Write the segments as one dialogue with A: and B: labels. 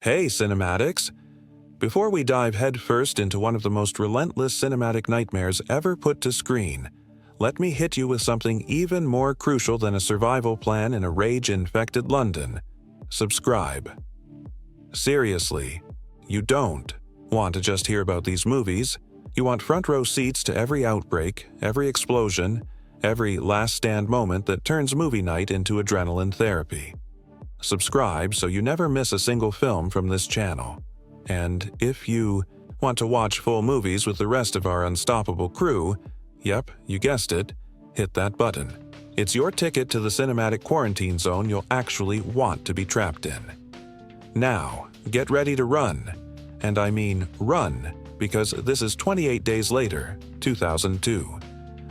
A: Hey, cinematics! Before we dive headfirst into one of the most relentless cinematic nightmares ever put to screen, let me hit you with something even more crucial than a survival plan in a rage-infected London. Subscribe. Seriously, you don't want to just hear about these movies. You want front-row seats to every outbreak, every explosion, every last-stand moment that turns movie night into adrenaline therapy. Subscribe so you never miss a single film from this channel. And if you want to watch full movies with the rest of our unstoppable crew, yep, you guessed it, hit that button. It's your ticket to the cinematic quarantine zone you'll actually want to be trapped in. Now, get ready to run. And I mean run, because this is 28 Days Later, 2002.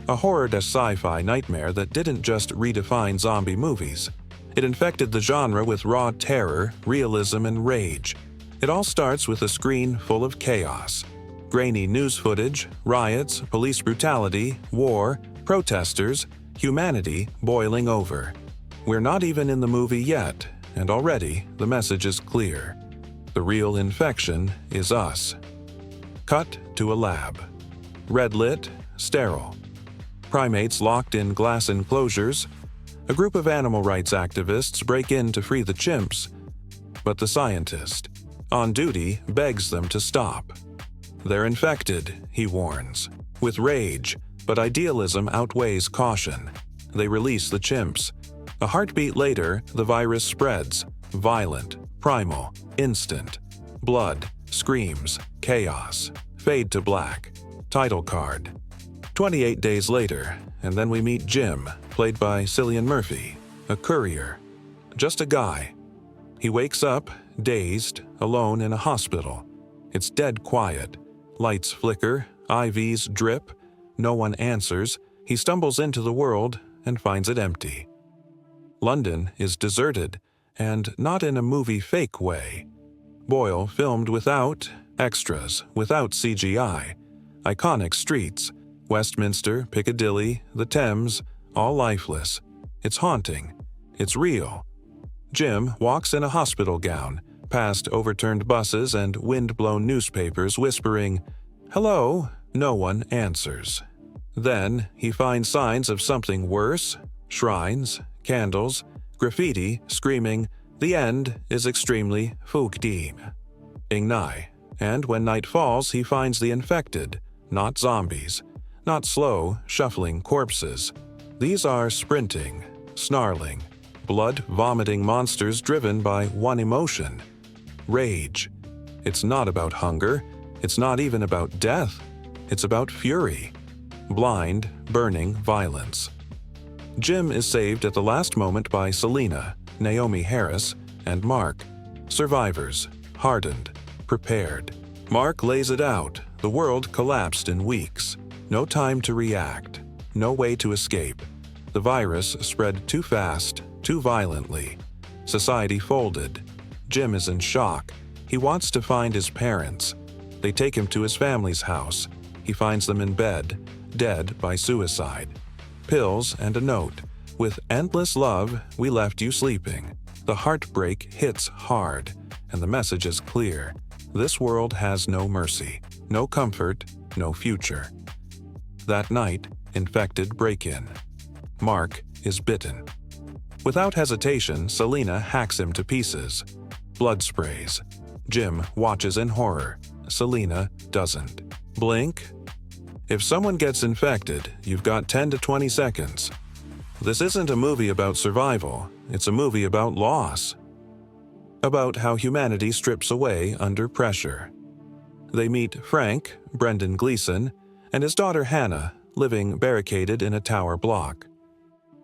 A: A horror-sci-fi nightmare that didn't just redefine zombie movies. It infected the genre with raw terror, realism, and rage. It all starts with a screen full of chaos. Grainy news footage, riots, police brutality, war, protesters, humanity boiling over. We're not even in the movie yet, and already the message is clear. The real infection is us. Cut to a lab. Red-lit, sterile. Primates locked in glass enclosures. A group of animal rights activists break in to free the chimps, but the scientist, on duty, begs them to stop. They're infected, he warns, with rage, but idealism outweighs caution. They release the chimps. A heartbeat later, the virus spreads, violent, primal, instant. Blood, screams, chaos. Fade to black. Title card. 28 days later, and then we meet Jim, played by Cillian Murphy, a courier. Just a guy. He wakes up, dazed, alone in a hospital. It's dead quiet. Lights flicker, IVs drip. No one answers. He stumbles into the world and finds it empty. London is deserted, and not in a movie fake way. Boyle filmed without extras, without CGI. Iconic streets. Westminster, Piccadilly, the Thames, all lifeless. It's haunting. It's real. Jim walks in a hospital gown, past overturned buses and wind-blown newspapers whispering, "Hello." No one answers. Then he finds signs of something worse: shrines, candles, graffiti screaming, "The end is extremely fugdim." Ignai. And when night falls, he finds the infected, not zombies. Not slow, shuffling corpses. These are sprinting, snarling, blood-vomiting monsters driven by one emotion: rage. It's not about hunger. It's not even about death. It's about fury. Blind, burning violence. Jim is saved at the last moment by Selena, Naomie Harris, and Mark. Survivors, hardened, prepared. Mark lays it out. The world collapsed in weeks. No time to react. No way to escape. The virus spread too fast, too violently. Society folded. Jim is in shock. He wants to find his parents. They take him to his family's house. He finds them in bed, dead by suicide. Pills and a note. "With endless love, we left you sleeping." The heartbreak hits hard, and the message is clear. This world has no mercy, no comfort, no future. That night, infected break in. Mark is bitten. Without hesitation, Selena hacks him to pieces. Blood sprays. Jim watches in horror. Selena doesn't. Blink. If someone gets infected, you've got 10 to 20 seconds. This isn't a movie about survival. It's a movie about loss. About how humanity strips away under pressure. They meet Frank, Brendan Gleeson, and his daughter Hannah, living barricaded in a tower block.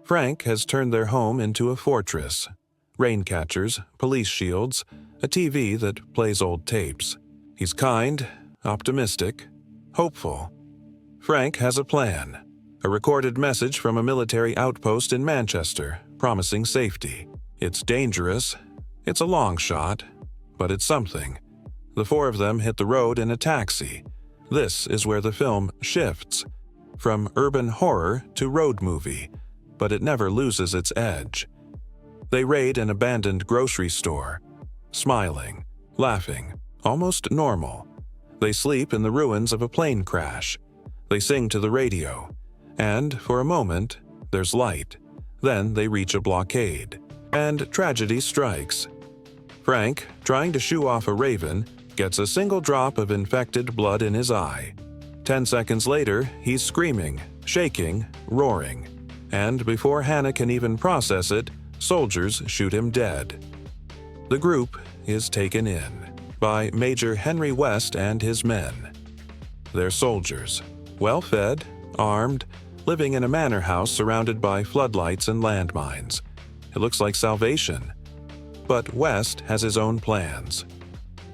A: Frank has turned their home into a fortress. Rain catchers, police shields, a TV that plays old tapes. He's kind, optimistic, hopeful. Frank has a plan. A recorded message from a military outpost in Manchester, promising safety. It's dangerous. It's a long shot, but it's something. The four of them hit the road in a taxi. This is where the film shifts, from urban horror to road movie, but it never loses its edge. They raid an abandoned grocery store. Smiling, laughing, almost normal. They sleep in the ruins of a plane crash. They sing to the radio. And, for a moment, there's light. Then they reach a blockade. And tragedy strikes. Frank, trying to shoo off a raven, gets a single drop of infected blood in his eye. 10 seconds later, he's screaming, shaking, roaring. And before Hannah can even process it, soldiers shoot him dead. The group is taken in by Major Henry West and his men. They're soldiers, well-fed, armed, living in a manor house surrounded by floodlights and landmines. It looks like salvation. But West has his own plans.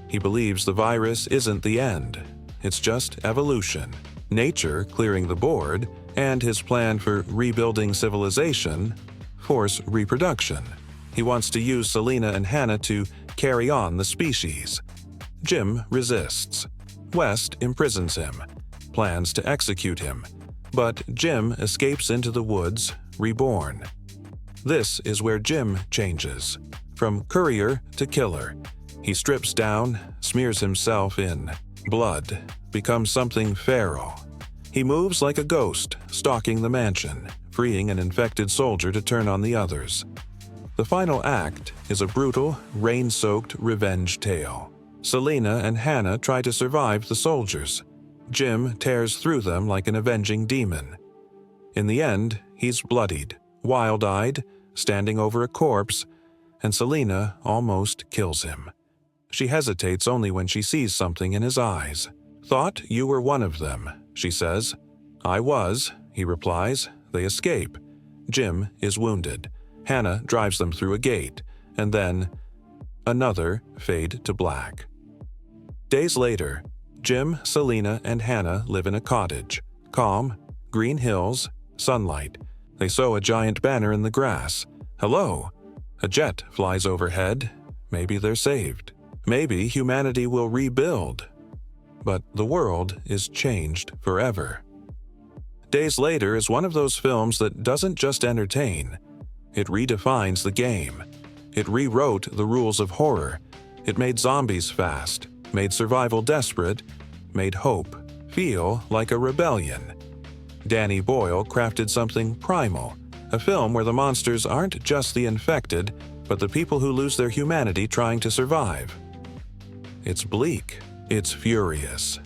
A: He believes the virus isn't the end. It's just evolution, nature clearing the board, and his plan for rebuilding civilization, force reproduction. He wants to use Selena and Hannah to carry on the species. Jim resists. West imprisons him, plans to execute him, but Jim escapes into the woods, reborn. This is where Jim changes. From courier to killer. He strips down, smears himself in blood, becomes something feral. He moves like a ghost, stalking the mansion, freeing an infected soldier to turn on the others. The final act is a brutal, rain-soaked revenge tale. Selena and Hannah try to survive the soldiers. Jim tears through them like an avenging demon. In the end, he's bloodied, wild-eyed, standing over a corpse, and Selena almost kills him. She hesitates only when she sees something in his eyes. "Thought you were one of them," she says. "I was," he replies. They escape. Jim is wounded. Hannah drives them through a gate, and then another fade to black. Days later, Jim, Selena, and Hannah live in a cottage. Calm, green hills, sunlight. They sew a giant banner in the grass. Hello! A jet flies overhead. Maybe they're saved. Maybe humanity will rebuild. But the world is changed forever. Days Later is one of those films that doesn't just entertain. It redefines the game. It rewrote the rules of horror. It made zombies fast, made survival desperate, made hope feel like a rebellion. Danny Boyle crafted something primal, a film where the monsters aren't just the infected, but the people who lose their humanity trying to survive. It's bleak, it's furious,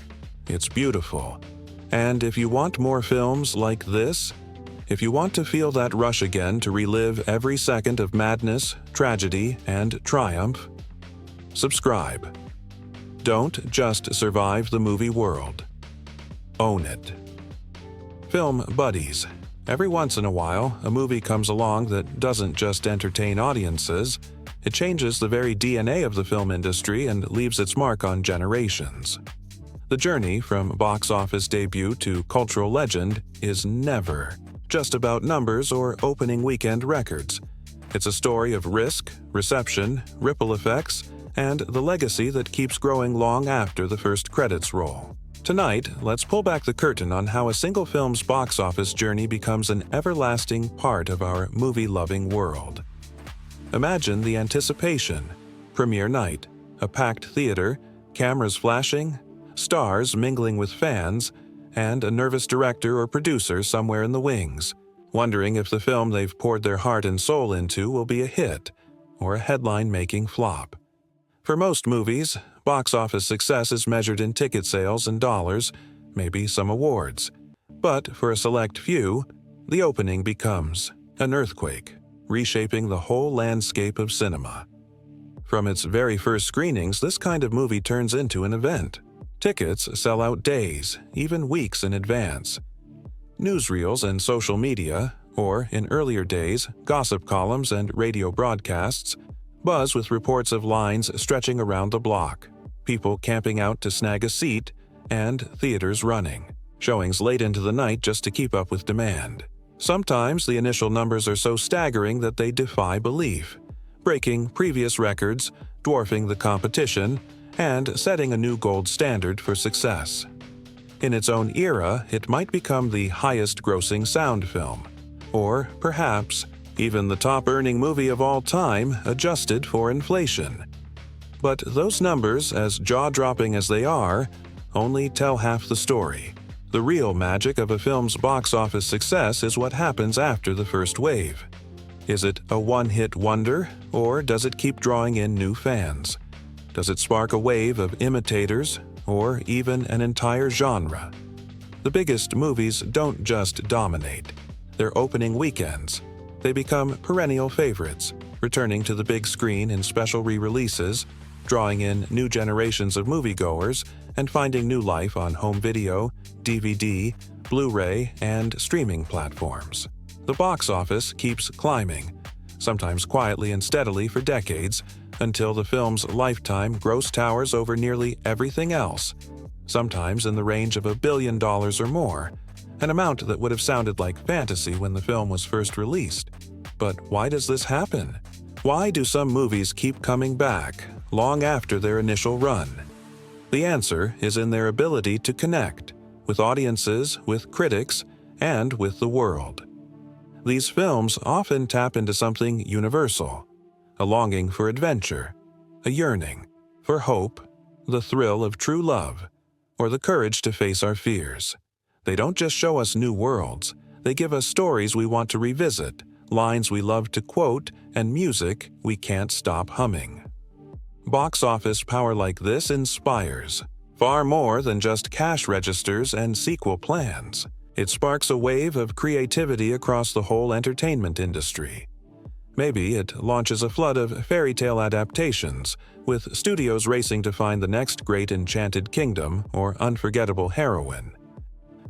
A: it's beautiful. And if you want more films like this, if you want to feel that rush again to relive every second of madness, tragedy, and triumph, subscribe. Don't just survive the movie world. Own it. Film buddies. Every once in a while, a movie comes along that doesn't just entertain audiences, it changes the very DNA of the film industry and leaves its mark on generations. The journey from box office debut to cultural legend is never just about numbers or opening weekend records. It's a story of risk, reception, ripple effects, and the legacy that keeps growing long after the first credits roll. Tonight, let's pull back the curtain on how a single film's box office journey becomes an everlasting part of our movie-loving world. Imagine the anticipation. Premiere night, a packed theater, cameras flashing, stars mingling with fans, and a nervous director or producer somewhere in the wings, wondering if the film they've poured their heart and soul into will be a hit or a headline-making flop. For most movies, box office success is measured in ticket sales and dollars, maybe some awards. But for a select few, the opening becomes an earthquake, reshaping the whole landscape of cinema. From its very first screenings, this kind of movie turns into an event. Tickets sell out days, even weeks in advance. Newsreels and social media, or in earlier days, gossip columns and radio broadcasts, buzz with reports of lines stretching around the block, people camping out to snag a seat, and theaters running, showings late into the night just to keep up with demand. Sometimes the initial numbers are so staggering that they defy belief, breaking previous records, dwarfing the competition, and setting a new gold standard for success. In its own era, it might become the highest-grossing sound film, or perhaps even the top-earning movie of all time adjusted for inflation. But those numbers, as jaw-dropping as they are, only tell half the story. The real magic of a film's box office success is what happens after the first wave. Is it a one-hit wonder, or does it keep drawing in new fans? Does it spark a wave of imitators, or even an entire genre? The biggest movies don't just dominate. Their opening weekends. They become perennial favorites, returning to the big screen in special re-releases, drawing in new generations of moviegoers, and finding new life on home video, DVD, Blu-ray, and streaming platforms. The box office keeps climbing, sometimes quietly and steadily for decades, until the film's lifetime gross towers over nearly everything else, sometimes in the range of $1 billion or more, an amount that would have sounded like fantasy when the film was first released. But why does this happen? Why do some movies keep coming back, long after their initial run? The answer is in their ability to connect with audiences, with critics, and with the world. These films often tap into something universal, a longing for adventure, a yearning for hope, the thrill of true love, or the courage to face our fears. They don't just show us new worlds, they give us stories we want to revisit, lines we love to quote, and music we can't stop humming. Box office power like this inspires, far more than just cash registers and sequel plans. It sparks a wave of creativity across the whole entertainment industry. Maybe it launches a flood of fairy tale adaptations, with studios racing to find the next great enchanted kingdom or unforgettable heroine.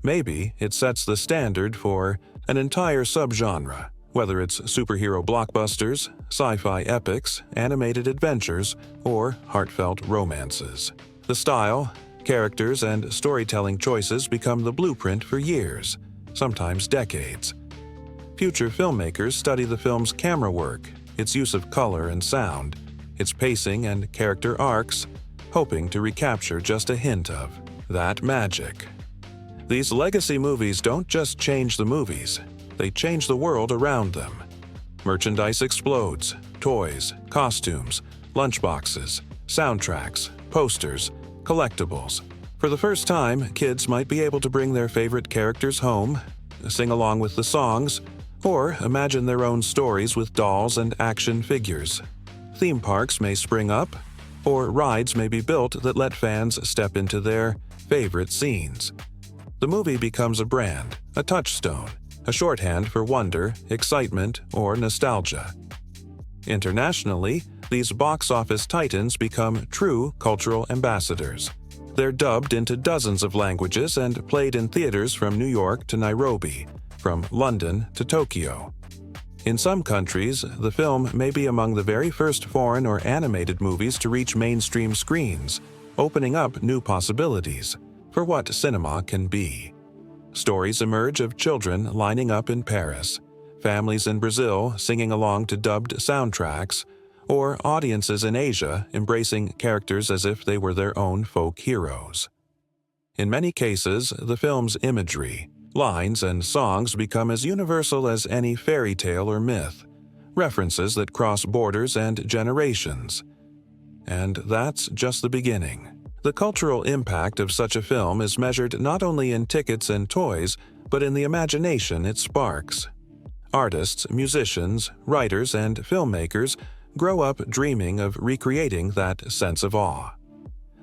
A: Maybe it sets the standard for an entire subgenre, whether it's superhero blockbusters, sci-fi epics, animated adventures, or heartfelt romances. The style, characters, and storytelling choices become the blueprint for years, sometimes decades. Future filmmakers study the film's camera work, its use of color and sound, its pacing and character arcs, hoping to recapture just a hint of that magic. These legacy movies don't just change the movies, they change the world around them. Merchandise explodes, toys, costumes, lunchboxes, soundtracks, posters, collectibles. For the first time, kids might be able to bring their favorite characters home, sing along with the songs, or imagine their own stories with dolls and action figures. Theme parks may spring up, or rides may be built that let fans step into their favorite scenes. The movie becomes a brand, a touchstone, a shorthand for wonder, excitement, or nostalgia. Internationally, these box office titans become true cultural ambassadors. They're dubbed into dozens of languages and played in theaters from New York to Nairobi, from London to Tokyo. In some countries, the film may be among the very first foreign or animated movies to reach mainstream screens, opening up new possibilities for what cinema can be. Stories emerge of children lining up in Paris, families in Brazil singing along to dubbed soundtracks, or audiences in Asia embracing characters as if they were their own folk heroes. In many cases, the film's imagery, lines, and songs become as universal as any fairy tale or myth, references that cross borders and generations. And that's just the beginning. The cultural impact of such a film is measured not only in tickets and toys, but in the imagination it sparks. Artists, musicians, writers, and filmmakers grow up dreaming of recreating that sense of awe.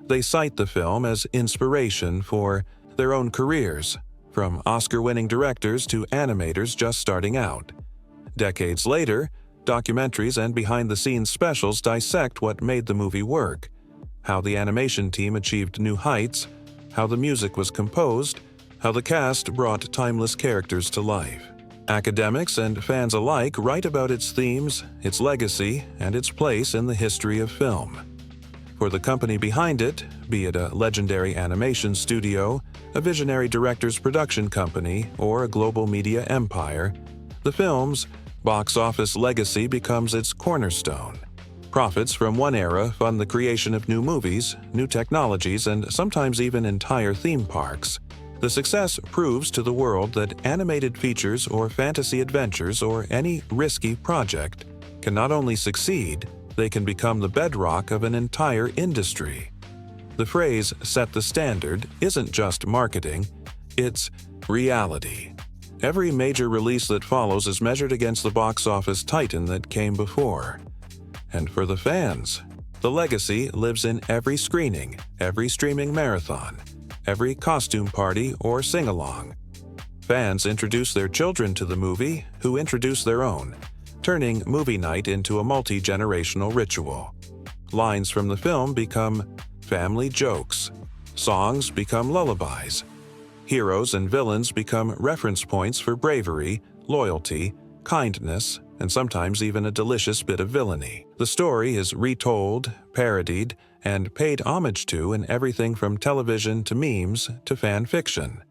A: They cite the film as inspiration for their own careers, from Oscar-winning directors to animators just starting out. Decades later, documentaries and behind-the-scenes specials dissect what made the movie work, how the animation team achieved new heights, how the music was composed, how the cast brought timeless characters to life. Academics and fans alike write about its themes, its legacy, and its place in the history of film. For the company behind it, be it a legendary animation studio, a visionary director's production company, or a global media empire, the film's box office legacy becomes its cornerstone. Profits from one era fund the creation of new movies, new technologies, and sometimes even entire theme parks. The success proves to the world that animated features or fantasy adventures or any risky project can not only succeed, They can become the bedrock of an entire industry. The phrase "set the standard" isn't just marketing, it's reality. Every major release that follows is measured against the box office titan that came before. And for the fans, the legacy lives in every screening, every streaming marathon, every costume party or sing-along. Fans introduce their children to the movie, who introduce their own, turning movie night into a multi-generational ritual. Lines from the film become family jokes. Songs become lullabies. Heroes and villains become reference points for bravery, loyalty, kindness, and sometimes even a delicious bit of villainy. The story is retold, parodied, and paid homage to in everything from television to memes to fan fiction.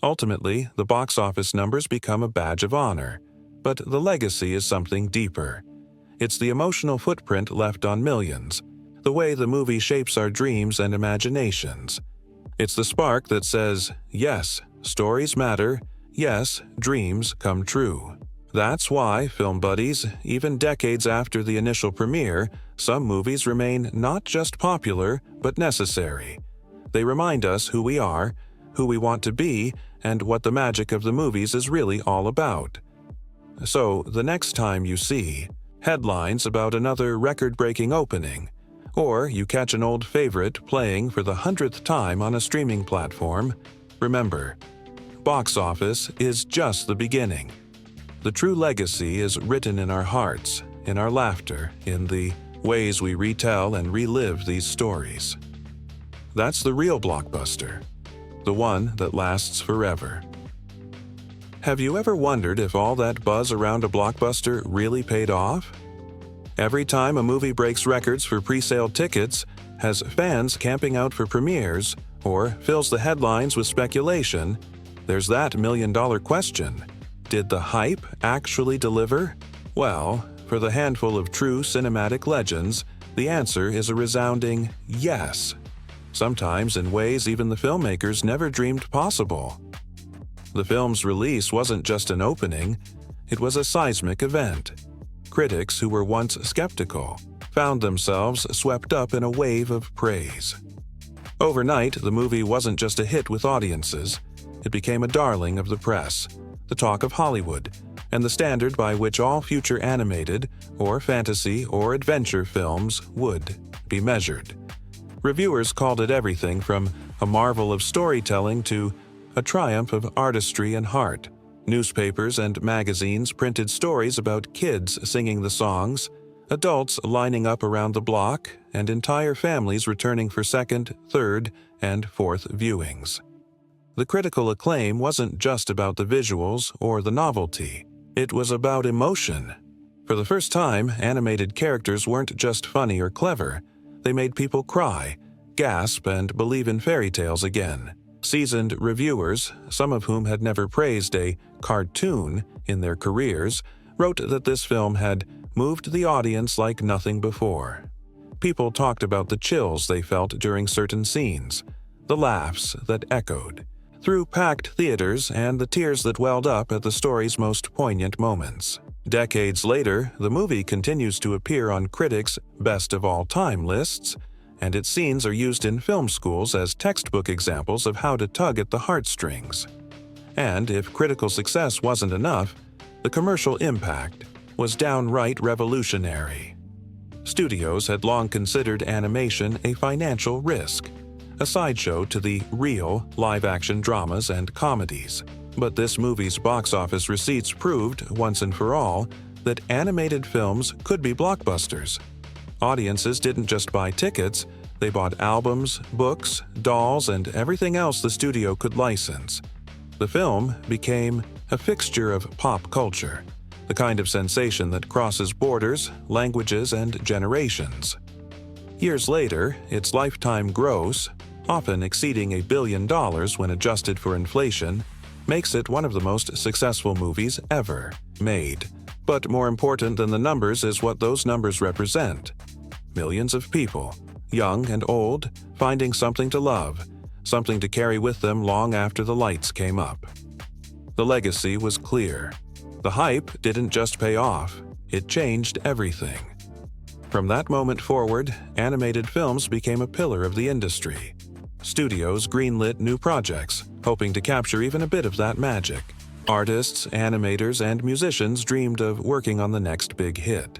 A: Ultimately, the box office numbers become a badge of honor, but the legacy is something deeper. It's the emotional footprint left on millions, the way the movie shapes our dreams and imaginations. It's the spark that says, yes, stories matter, yes, dreams come true. That's why, film buddies, even decades after the initial premiere, some movies remain not just popular, but necessary. They remind us who we are, who we want to be, and what the magic of the movies is really all about. So, the next time you see headlines about another record-breaking opening, or you catch an old favorite playing for the 100th time on a streaming platform, remember, box office is just the beginning. The true legacy is written in our hearts, in our laughter, in the ways we retell and relive these stories. That's the real blockbuster, the one that lasts forever. Have you ever wondered if all that buzz around a blockbuster really paid off? Every time a movie breaks records for pre-sale tickets, has fans camping out for premieres, or fills the headlines with speculation, there's that million-dollar question. Did the hype actually deliver? Well, for the handful of true cinematic legends, the answer is a resounding yes. Sometimes in ways even the filmmakers never dreamed possible. The film's release wasn't just an opening, it was a seismic event. Critics who were once skeptical found themselves swept up in a wave of praise. Overnight, the movie wasn't just a hit with audiences, it became a darling of the press, the talk of Hollywood, and the standard by which all future animated, or fantasy, or adventure films would be measured. Reviewers called it everything from a marvel of storytelling to a triumph of artistry and heart. Newspapers and magazines printed stories about kids singing the songs, adults lining up around the block, and entire families returning for second, third, and fourth viewings. The critical acclaim wasn't just about the visuals or the novelty. It was about emotion. For the first time, animated characters weren't just funny or clever. They made people cry, gasp, and believe in fairy tales again. Seasoned reviewers, some of whom had never praised a cartoon in their careers, wrote that this film had moved the audience like nothing before. People talked about the chills they felt during certain scenes, the laughs that echoed through packed theaters, and the tears that welled up at the story's most poignant moments. Decades later, the movie continues to appear on critics' best-of-all-time lists, and its scenes are used in film schools as textbook examples of how to tug at the heartstrings. And if critical success wasn't enough, the commercial impact was downright revolutionary. Studios had long considered animation a financial risk, a sideshow to the real live-action dramas and comedies. But this movie's box office receipts proved, once and for all, that animated films could be blockbusters. Audiences didn't just buy tickets, they bought albums, books, dolls, and everything else the studio could license. The film became a fixture of pop culture, the kind of sensation that crosses borders, languages, and generations. Years later, its lifetime gross, often exceeding $1 billion when adjusted for inflation, makes it one of the most successful movies ever made. But more important than the numbers is what those numbers represent. Millions of people, young and old, finding something to love, something to carry with them long after the lights came up. The legacy was clear. The hype didn't just pay off, it changed everything. From that moment forward, animated films became a pillar of the industry. Studios greenlit new projects, hoping to capture even a bit of that magic. Artists, animators, and musicians dreamed of working on the next big hit.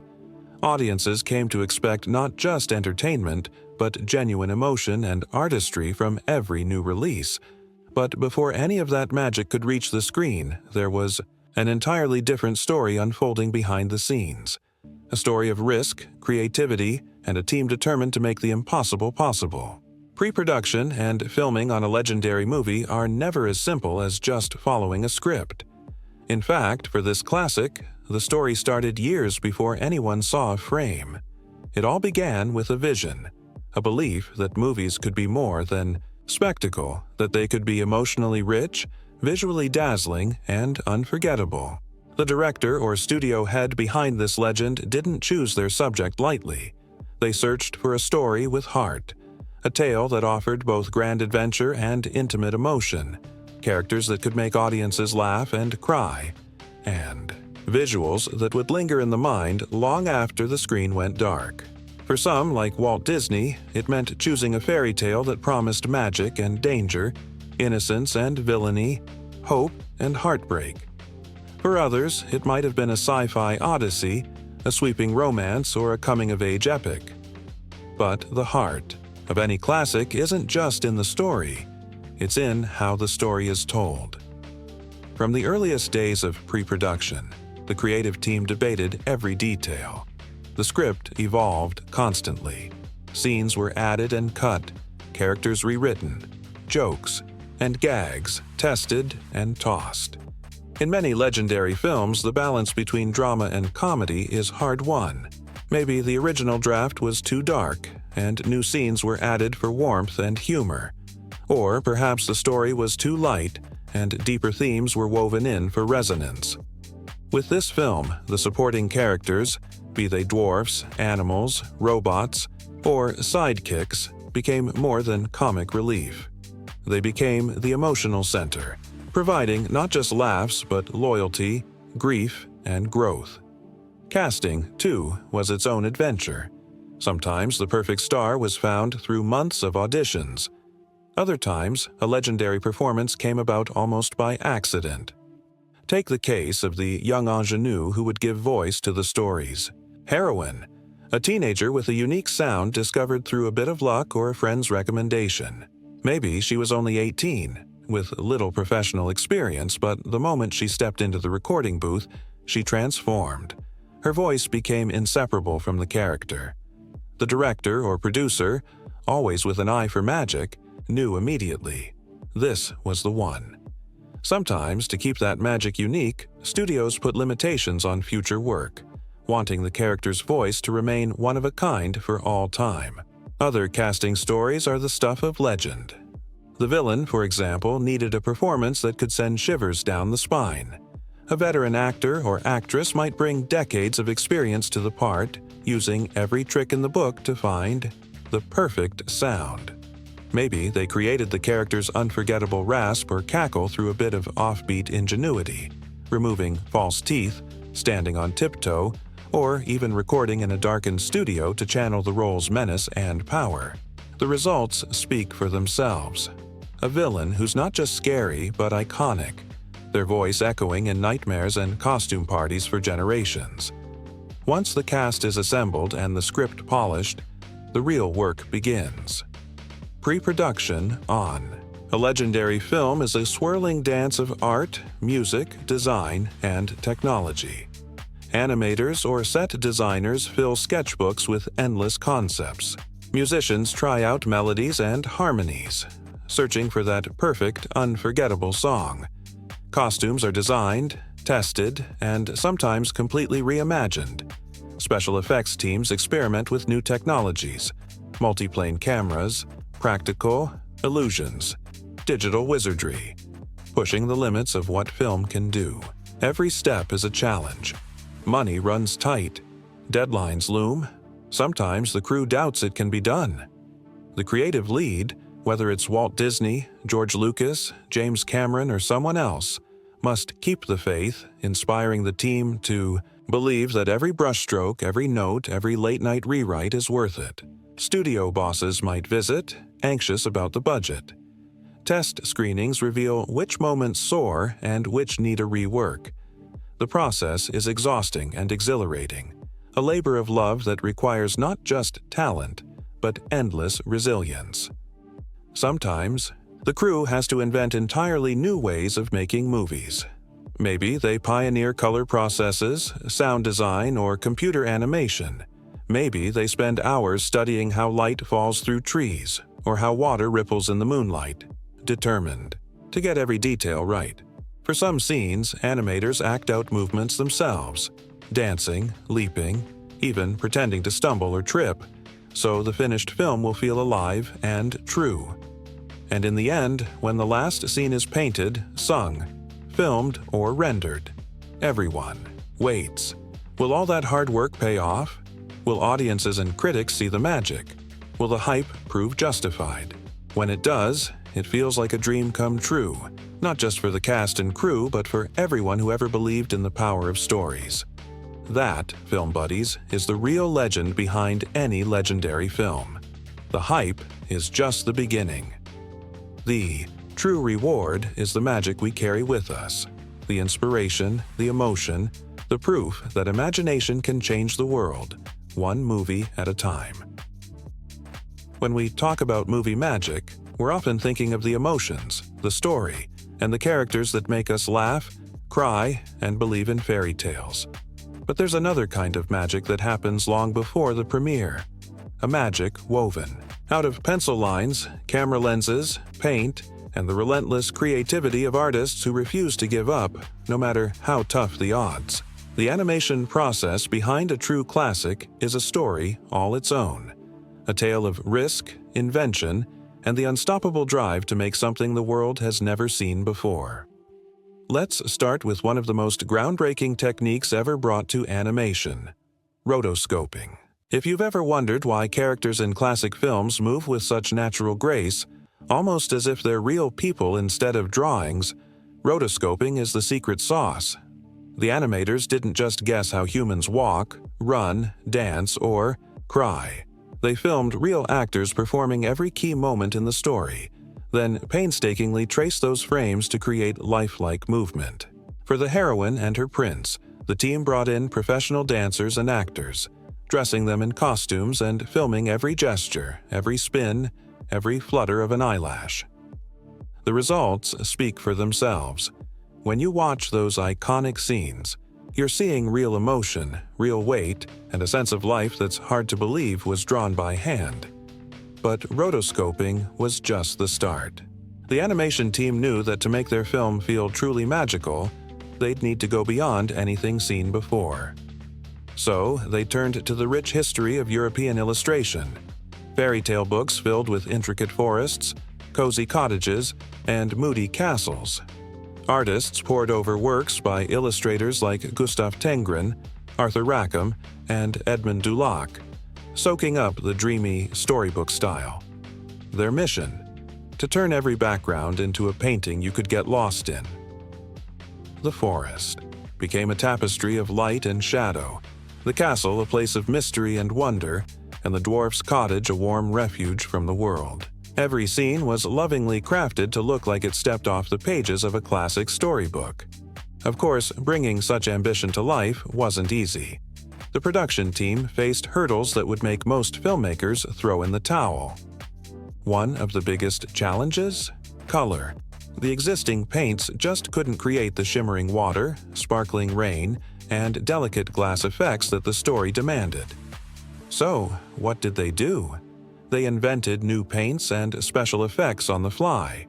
A: Audiences came to expect not just entertainment, but genuine emotion and artistry from every new release. But before any of that magic could reach the screen, there was an entirely different story unfolding behind the scenes. A story of risk, creativity, and a team determined to make the impossible possible. Pre-production and filming on a legendary movie are never as simple as just following a script. In fact, for this classic, the story started years before anyone saw a frame. It all began with a vision, a belief that movies could be more than spectacle, that they could be emotionally rich, visually dazzling, and unforgettable. The director or studio head behind this legend didn't choose their subject lightly. They searched for a story with heart, a tale that offered both grand adventure and intimate emotion, characters that could make audiences laugh and cry, and visuals that would linger in the mind long after the screen went dark. For some, like Walt Disney, it meant choosing a fairy tale that promised magic and danger, innocence and villainy, hope and heartbreak. For others, it might have been a sci-fi odyssey, a sweeping romance, or a coming-of-age epic. But the heart of any classic isn't just in the story, it's in how the story is told. From the earliest days of pre-production, the creative team debated every detail. The script evolved constantly. Scenes were added and cut, characters rewritten, jokes and gags tested and tossed. In many legendary films, the balance between drama and comedy is hard-won. Maybe the original draft was too dark, and new scenes were added for warmth and humor. Or perhaps the story was too light, and deeper themes were woven in for resonance. With this film, the supporting characters, be they dwarfs, animals, robots, or sidekicks, became more than comic relief. They became the emotional center, providing not just laughs but loyalty, grief, and growth. Casting, too, was its own adventure. Sometimes the perfect star was found through months of auditions. Other times, a legendary performance came about almost by accident. Take the case of the young ingenue who would give voice to the story's heroine, a teenager with a unique sound discovered through a bit of luck or a friend's recommendation. Maybe she was only 18, with little professional experience, but the moment she stepped into the recording booth, she transformed. Her voice became inseparable from the character. The director or producer, always with an eye for magic, knew immediately. This was the one. Sometimes, to keep that magic unique, studios put limitations on future work, wanting the character's voice to remain one of a kind for all time. Other casting stories are the stuff of legend. The villain, for example, needed a performance that could send shivers down the spine. A veteran actor or actress might bring decades of experience to the part, using every trick in the book to find the perfect sound. Maybe they created the character's unforgettable rasp or cackle through a bit of offbeat ingenuity, removing false teeth, standing on tiptoe, or even recording in a darkened studio to channel the role's menace and power. The results speak for themselves. A villain who's not just scary but iconic, their voice echoing in nightmares and costume parties for generations. Once the cast is assembled and the script polished, the real work begins. Pre-production on. A legendary film is a swirling dance of art, music, design, and technology. Animators or set designers fill sketchbooks with endless concepts. Musicians try out melodies and harmonies, searching for that perfect, unforgettable song. Costumes are designed, tested, and sometimes completely reimagined. Special effects teams experiment with new technologies, multiplane cameras, practical, illusions, digital wizardry, pushing the limits of what film can do. Every step is a challenge. Money runs tight. Deadlines loom. Sometimes the crew doubts it can be done. The creative lead, whether it's Walt Disney, George Lucas, James Cameron, or someone else, must keep the faith, inspiring the team to Believe that every brushstroke, every note, every late-night rewrite is worth it. Studio bosses might visit, anxious about the budget. Test screenings reveal which moments soar and which need a rework. The process is exhausting and exhilarating, a labor of love that requires not just talent, but endless resilience. Sometimes, the crew has to invent entirely new ways of making movies. Maybe they pioneer color processes, sound design, or computer animation. Maybe they spend hours studying how light falls through trees, or how water ripples in the moonlight, determined to get every detail right. For some scenes, animators act out movements themselves, dancing, leaping, even pretending to stumble or trip, so the finished film will feel alive and true. And in the end, when the last scene is painted, sung, filmed, or rendered, everyone waits. Will all that hard work pay off? Will audiences and critics see the magic? Will the hype prove justified? When it does, it feels like a dream come true, not just for the cast and crew, but for everyone who ever believed in the power of stories. That, film buddies, is the real legend behind any legendary film. The hype is just the beginning. The true reward is the magic we carry with us, the inspiration, the emotion, the proof that imagination can change the world, one movie at a time. When we talk about movie magic, we're often thinking of the emotions, the story, and the characters that make us laugh, cry, and believe in fairy tales. But there's another kind of magic that happens long before the premiere. A magic woven out of pencil lines, camera lenses, paint, and the relentless creativity of artists who refuse to give up, no matter how tough the odds. The animation process behind a true classic is a story all its own. A tale of risk, invention, and the unstoppable drive to make something the world has never seen before. Let's start with one of the most groundbreaking techniques ever brought to animation: rotoscoping. If you've ever wondered why characters in classic films move with such natural grace, almost as if they're real people instead of drawings, rotoscoping is the secret sauce. The animators didn't just guess how humans walk, run, dance, or cry. They filmed real actors performing every key moment in the story, then painstakingly traced those frames to create lifelike movement. For the heroine and her prince, the team brought in professional dancers and actors, dressing them in costumes and filming every gesture, every spin, every flutter of an eyelash. The results speak for themselves. When you watch those iconic scenes, you're seeing real emotion, real weight, and a sense of life that's hard to believe was drawn by hand. But rotoscoping was just the start. The animation team knew that to make their film feel truly magical, they'd need to go beyond anything seen before. So they turned to the rich history of European illustration, fairy tale books filled with intricate forests, cozy cottages, and moody castles. Artists pored over works by illustrators like Gustav Tenggren, Arthur Rackham, and Edmund Dulac, soaking up the dreamy storybook style. Their mission: to turn every background into a painting you could get lost in. The forest became a tapestry of light and shadow, the castle a place of mystery and wonder, and the dwarf's cottage a warm refuge from the world. Every scene was lovingly crafted to look like it stepped off the pages of a classic storybook. Of course, bringing such ambition to life wasn't easy. The production team faced hurdles that would make most filmmakers throw in the towel. One of the biggest challenges? Color. The existing paints just couldn't create the shimmering water, sparkling rain, and delicate glass effects that the story demanded. So, what did they do? They invented new paints and special effects on the fly.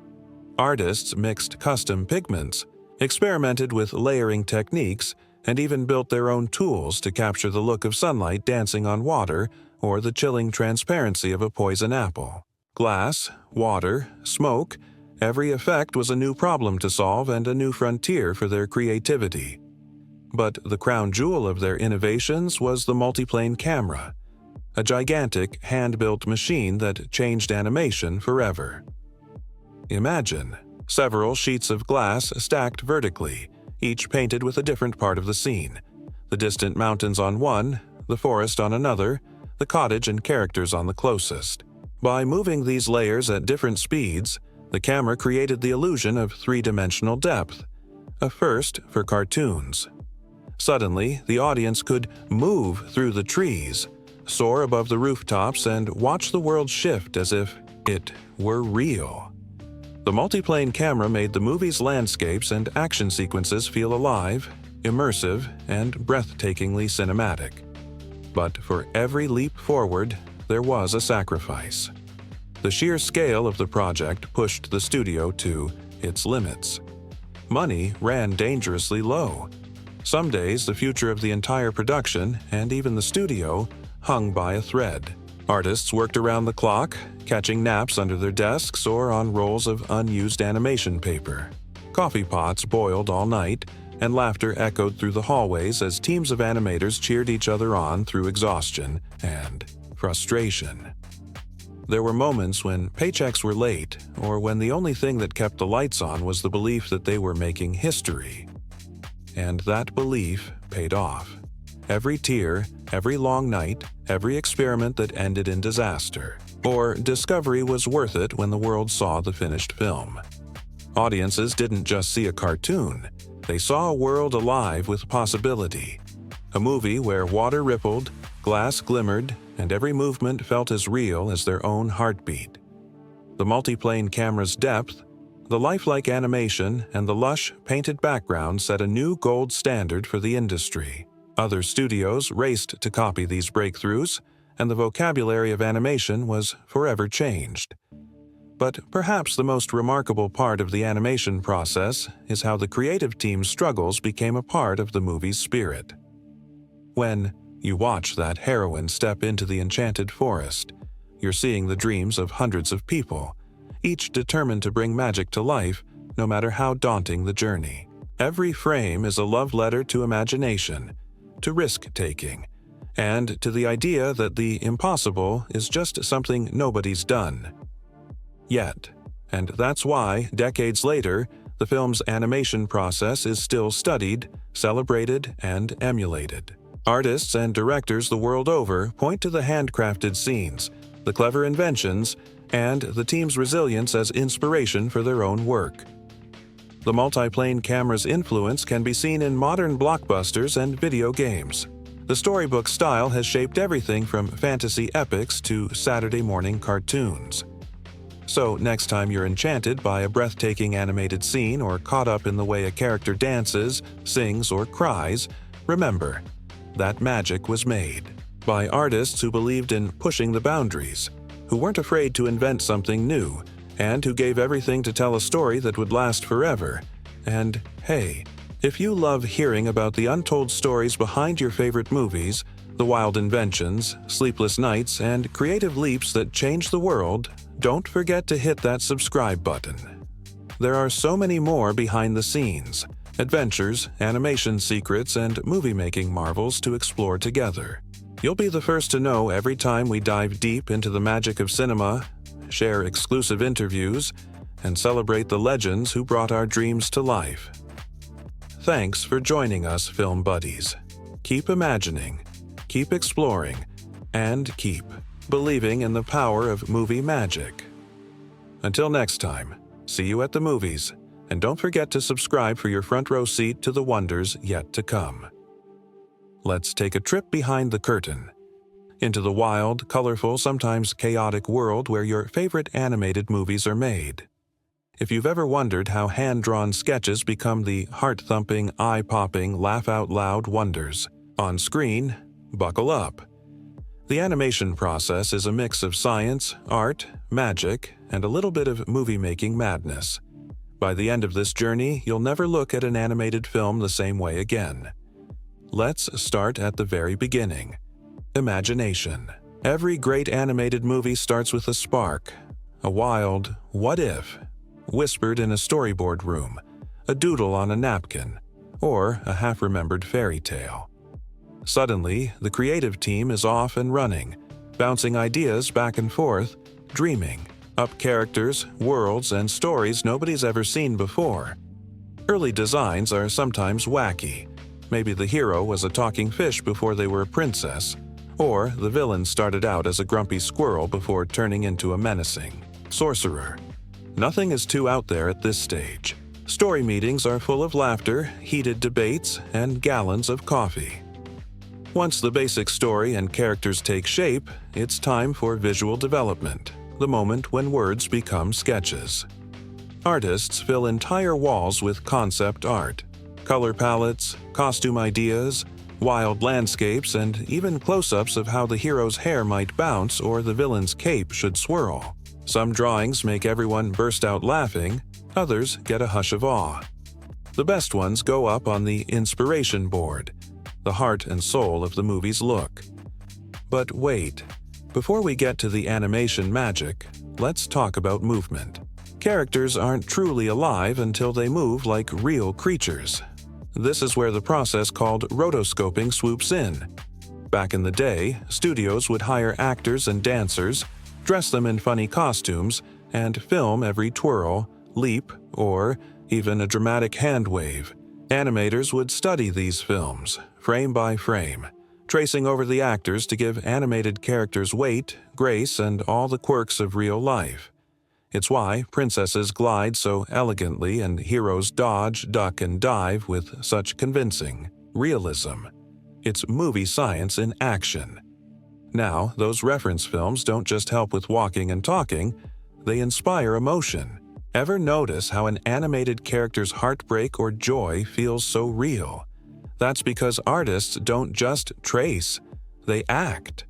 A: Artists mixed custom pigments, experimented with layering techniques, and even built their own tools to capture the look of sunlight dancing on water or the chilling transparency of a poison apple. Glass, water, smoke, every effect was a new problem to solve and a new frontier for their creativity. But the crown jewel of their innovations was the multiplane camera, a gigantic, hand-built machine that changed animation forever. Imagine several sheets of glass stacked vertically, each painted with a different part of the scene. the distant mountains on one, the forest on another, the cottage and characters on the closest. By moving these layers at different speeds, the camera created the illusion of three-dimensional depth, a first for cartoons. Suddenly, the audience could move through the trees, soar above the rooftops, and watch the world shift as if it were real. The multiplane camera made the movie's landscapes and action sequences feel alive, immersive, and breathtakingly cinematic. But for every leap forward, there was a sacrifice. The sheer scale of the project pushed the studio to its limits. Money ran dangerously low. Some days, the future of the entire production, and even the studio, hung by a thread. Artists worked around the clock, catching naps under their desks or on rolls of unused animation paper. Coffee pots boiled all night, and laughter echoed through the hallways as teams of animators cheered each other on through exhaustion and frustration. There were moments when paychecks were late, or when the only thing that kept the lights on was the belief that they were making history. And that belief paid off. Every tear, every long night, every experiment that ended in disaster or discovery was worth it when the world saw the finished film. Audiences didn't just see a cartoon, they saw a world alive with possibility. A movie where water rippled, glass glimmered, and every movement felt as real as their own heartbeat. The multiplane camera's depth, the lifelike animation, and the lush, painted background set a new gold standard for the industry. Other studios raced to copy these breakthroughs, and the vocabulary of animation was forever changed. But perhaps the most remarkable part of the animation process is how the creative team's struggles became a part of the movie's spirit. When you watch that heroine step into the enchanted forest, you're seeing the dreams of hundreds of people, each determined to bring magic to life, no matter how daunting the journey. Every frame is a love letter to imagination, to risk-taking, and to the idea that the impossible is just something nobody's done yet. And that's why, decades later, the film's animation process is still studied, celebrated, and emulated. Artists and directors the world over point to the handcrafted scenes, the clever inventions, and the team's resilience as inspiration for their own work. The multiplane camera's influence can be seen in modern blockbusters and video games. The storybook style has shaped everything from fantasy epics to Saturday morning cartoons. So next time you're enchanted by a breathtaking animated scene or caught up in the way a character dances, sings, or cries, remember, that magic was made by artists who believed in pushing the boundaries, who weren't afraid to invent something new, and who gave everything to tell a story that would last forever. And hey, if you love hearing about the untold stories behind your favorite movies, the wild inventions, sleepless nights, and creative leaps that change the world, don't forget to hit that subscribe button. There are so many more behind the scenes, adventures, animation secrets, and movie-making marvels to explore together. You'll be the first to know every time we dive deep into the magic of cinema, share exclusive interviews, and celebrate the legends who brought our dreams to life. Thanks for joining us, film buddies. Keep imagining, keep exploring, and keep believing in the power of movie magic. Until next time, see you at the movies, and don't forget to subscribe for your front row seat to the wonders yet to come. Let's take a trip behind the curtain, into the wild, colorful, sometimes chaotic world where your favorite animated movies are made. If you've ever wondered how hand-drawn sketches become the heart-thumping, eye-popping, laugh-out-loud wonders on screen, buckle up. The animation process is a mix of science, art, magic, and a little bit of movie-making madness. By the end of this journey, you'll never look at an animated film the same way again. Let's start at the very beginning. Imagination. Every great animated movie starts with a spark, a wild "what if?" whispered in a storyboard room, a doodle on a napkin, or a half-remembered fairy tale. Suddenly, the creative team is off and running, bouncing ideas back and forth, dreaming up characters, worlds, and stories nobody's ever seen before. Early designs are sometimes wacky, Maybe the hero was a talking fish before they were a princess, or the villain started out as a grumpy squirrel before turning into a menacing sorcerer. Nothing is too out there at this stage. Story meetings are full of laughter, heated debates, and gallons of coffee. Once the basic story and characters take shape, it's time for visual development, the moment when words become sketches. Artists fill entire walls with concept art, color palettes, costume ideas, wild landscapes, and even close-ups of how the hero's hair might bounce or the villain's cape should swirl. Some drawings make everyone burst out laughing, others get a hush of awe. The best ones go up on the inspiration board, the heart and soul of the movie's look. But wait, before we get to the animation magic, let's talk about movement. Characters aren't truly alive until they move like real creatures. This is where the process called rotoscoping swoops in. Back in the day, studios would hire actors and dancers, dress them in funny costumes, and film every twirl, leap, or even a dramatic hand wave. Animators would study these films, frame by frame, tracing over the actors to give animated characters weight, grace, and all the quirks of real life. It's why princesses glide so elegantly and heroes dodge, duck, and dive with such convincing realism. It's movie science in action. Now, those reference films don't just help with walking and talking, they inspire emotion. Ever notice how an animated character's heartbreak or joy feels so real? That's because artists don't just trace, they act.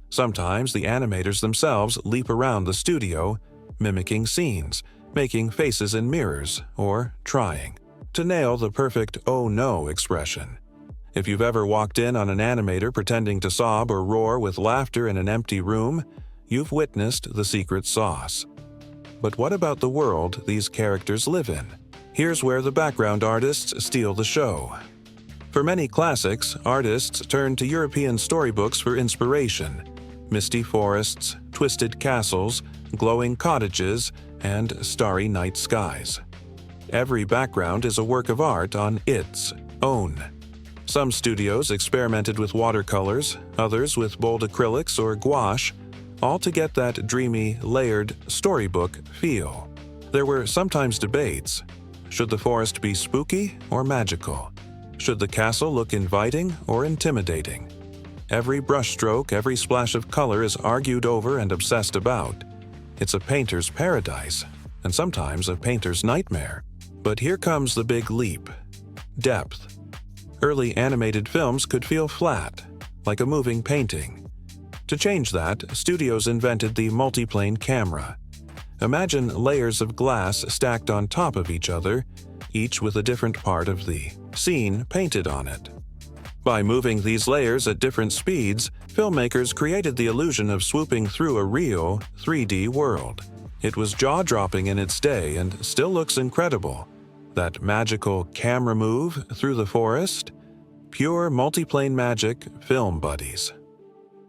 A: Sometimes the animators themselves leap around the studio, mimicking scenes, making faces in mirrors, or trying to nail the perfect "oh no" expression. If you've ever walked in on an animator pretending to sob or roar with laughter in an empty room, you've witnessed the secret sauce. But what about the world these characters live in? Here's where the background artists steal the show. For many classics, artists turn to European storybooks for inspiration. Misty forests, twisted castles, glowing cottages, and starry night skies. Every background is a work of art on its own. Some studios experimented with watercolors, others with bold acrylics or gouache, all to get that dreamy, layered storybook feel. There were sometimes debates. Should the forest be spooky or magical? Should the castle look inviting or intimidating? Every brushstroke, every splash of color is argued over and obsessed about. It's a painter's paradise, and sometimes a painter's nightmare. But here comes the big leap: depth. Early animated films could feel flat, like a moving painting. To change that, studios invented the multiplane camera. Imagine layers of glass stacked on top of each other, each with a different part of the scene painted on it. By moving these layers at different speeds, filmmakers created the illusion of swooping through a real 3D world. It was jaw-dropping in its day and still looks incredible. That magical camera move through the forest? Pure multiplane magic, film buddies.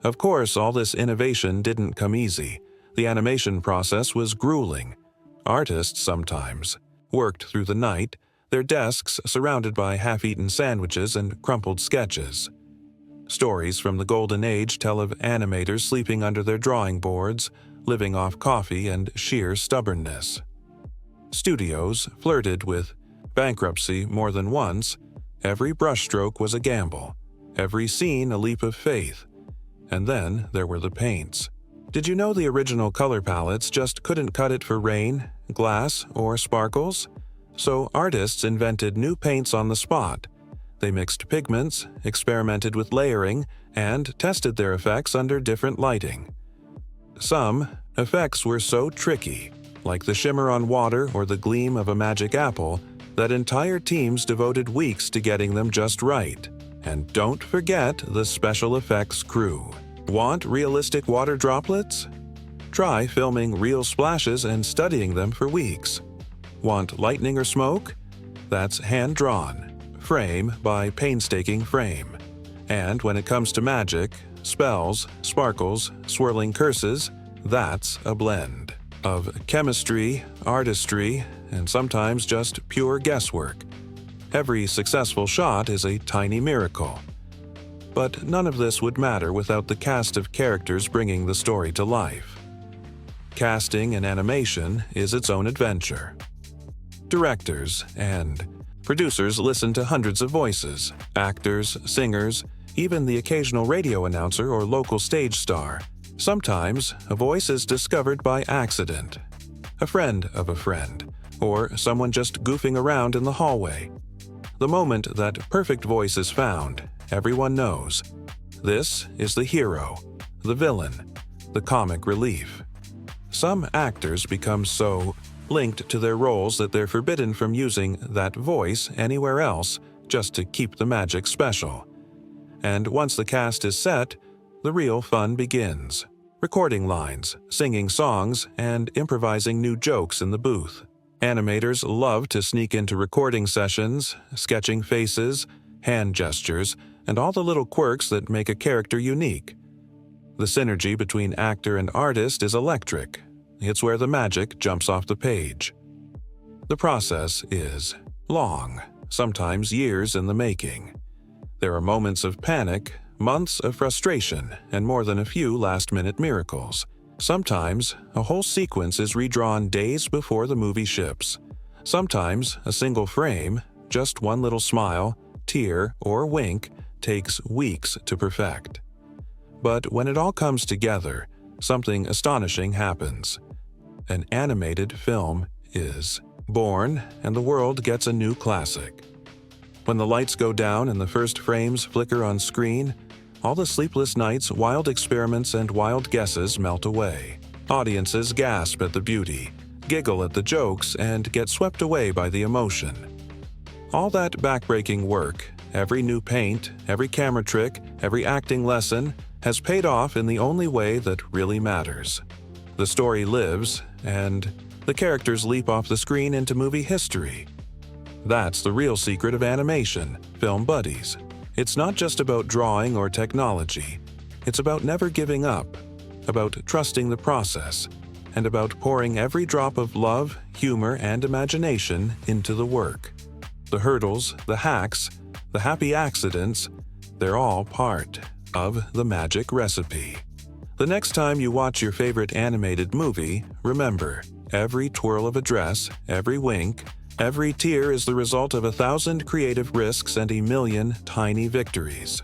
A: Of course, all this innovation didn't come easy. The animation process was grueling. Artists sometimes worked through the night, their desks surrounded by half-eaten sandwiches and crumpled sketches. Stories from the Golden Age tell of animators sleeping under their drawing boards, living off coffee and sheer stubbornness. Studios flirted with bankruptcy more than once. Every brushstroke was a gamble, every scene a leap of faith. And then there were the paints. Did you know the original color palettes just couldn't cut it for rain, glass, or sparkles? So artists invented new paints on the spot. They mixed pigments, experimented with layering, and tested their effects under different lighting. Some effects were so tricky, like the shimmer on water or the gleam of a magic apple, that entire teams devoted weeks to getting them just right. And don't forget the special effects crew. Want realistic water droplets? Try filming real splashes and studying them for weeks. Want lightning or smoke? That's hand-drawn, frame by painstaking frame. And when it comes to magic, spells, sparkles, swirling curses, that's a blend of chemistry, artistry, and sometimes just pure guesswork. Every successful shot is a tiny miracle. But none of this would matter without the cast of characters bringing the story to life. Casting in animation is its own adventure. Directors and producers listen to hundreds of voices, actors, singers, even the occasional radio announcer or local stage star. Sometimes, a voice is discovered by accident, a friend of a friend, or someone just goofing around in the hallway. The moment that perfect voice is found, everyone knows. This is the hero, the villain, the comic relief. Some actors become so linked to their roles that they're forbidden from using that voice anywhere else just to keep the magic special. And once the cast is set, the real fun begins. Recording lines, singing songs, and improvising new jokes in the booth. Animators love to sneak into recording sessions, sketching faces, hand gestures, and all the little quirks that make a character unique. The synergy between actor and artist is electric. It's where the magic jumps off the page. The process is long, sometimes years in the making. There are moments of panic, months of frustration, and more than a few last-minute miracles. Sometimes, a whole sequence is redrawn days before the movie ships. Sometimes, a single frame, just one little smile, tear, or wink, takes weeks to perfect. But when it all comes together, something astonishing happens. An animated film is born, and the world gets a new classic. When the lights go down and the first frames flicker on screen, all the sleepless nights, wild experiments, and wild guesses melt away. Audiences gasp at the beauty, giggle at the jokes, and get swept away by the emotion. All that backbreaking work, every new paint, every camera trick, every acting lesson, has paid off in the only way that really matters. The story lives, and the characters leap off the screen into movie history. That's the real secret of animation, film buddies. It's not just about drawing or technology. It's about never giving up, about trusting the process, and about pouring every drop of love, humor, and imagination into the work. The hurdles, the hacks, the happy accidents, they're all part of the magic recipe. The next time you watch your favorite animated movie, remember, every twirl of a dress, every wink, every tear is the result of 1,000 creative risks and 1,000,000 tiny victories.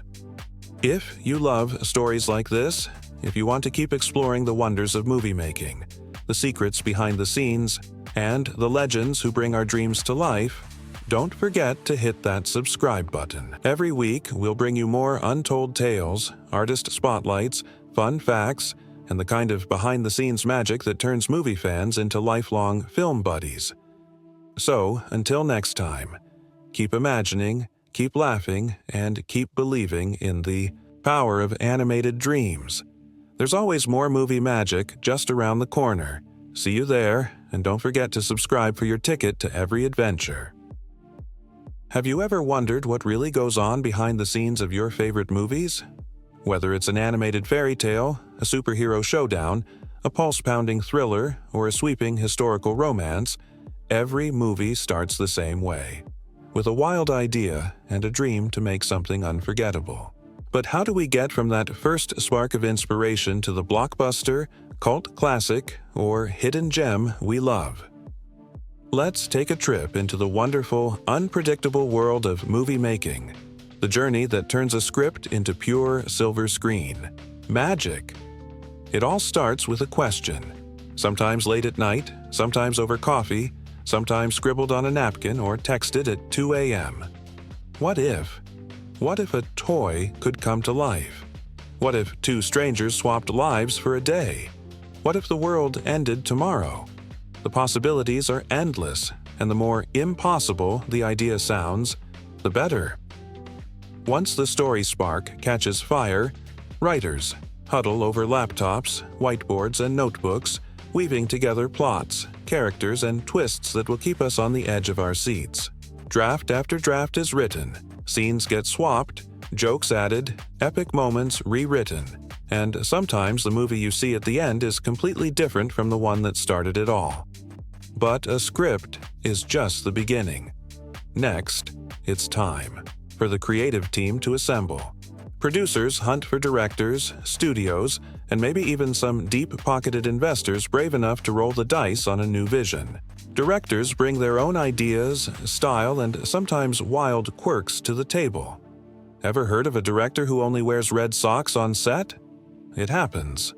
A: If you love stories like this, if you want to keep exploring the wonders of movie making, the secrets behind the scenes, and the legends who bring our dreams to life, don't forget to hit that subscribe button. Every week, we'll bring you more untold tales, artist spotlights, fun facts, and the kind of behind-the-scenes magic that turns movie fans into lifelong film buddies. So, until next time, keep imagining, keep laughing, and keep believing in the power of animated dreams. There's always more movie magic just around the corner. See you there, and don't forget to subscribe for your ticket to every adventure. Have you ever wondered what really goes on behind the scenes of your favorite movies? Whether it's an animated fairy tale, a superhero showdown, a pulse-pounding thriller, or a sweeping historical romance, every movie starts the same way, with a wild idea and a dream to make something unforgettable. But how do we get from that first spark of inspiration to the blockbuster, cult classic, or hidden gem we love? Let's take a trip into the wonderful, unpredictable world of movie making, the journey that turns a script into pure silver screen. Magic. It all starts with a question, sometimes late at night, sometimes over coffee, sometimes scribbled on a napkin or texted at 2 a.m. What if? What if a toy could come to life? What if two strangers swapped lives for a day? What if the world ended tomorrow? The possibilities are endless, and the more impossible the idea sounds, the better. Once the story spark catches fire, writers huddle over laptops, whiteboards, and notebooks, weaving together plots, characters, and twists that will keep us on the edge of our seats. Draft after draft is written, scenes get swapped, jokes added, epic moments rewritten, and sometimes the movie you see at the end is completely different from the one that started it all. But a script is just the beginning. Next, it's time for the creative team to assemble. Producers hunt for directors, studios, and maybe even some deep-pocketed investors brave enough to roll the dice on a new vision. Directors bring their own ideas, style, and sometimes wild quirks to the table. Ever heard of a director who only wears red socks on set? It happens.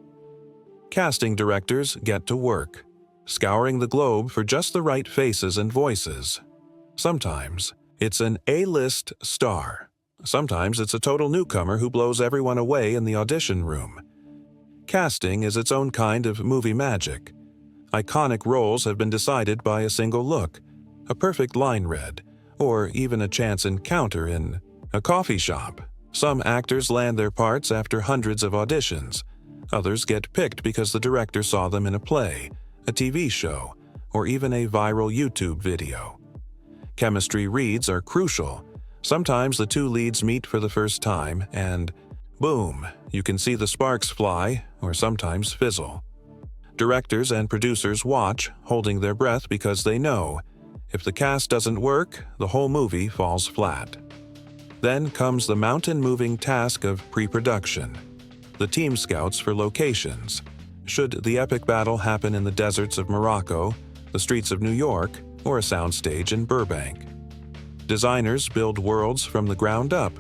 A: Casting directors get to work, scouring the globe for just the right faces and voices. Sometimes it's an A-list star. Sometimes it's a total newcomer who blows everyone away in the audition room. Casting is its own kind of movie magic. Iconic roles have been decided by a single look, a perfect line read, or even a chance encounter in a coffee shop. Some actors land their parts after hundreds of auditions. Others get picked because the director saw them in a play, a TV show, or even a viral YouTube video. Chemistry reads are crucial. Sometimes the two leads meet for the first time and, boom, you can see the sparks fly or sometimes fizzle. Directors and producers watch, holding their breath because they know, if the cast doesn't work, the whole movie falls flat. Then comes the mountain-moving task of pre-production. The team scouts for locations. Should the epic battle happen in the deserts of Morocco, the streets of New York, or a soundstage in Burbank? Designers build worlds from the ground up,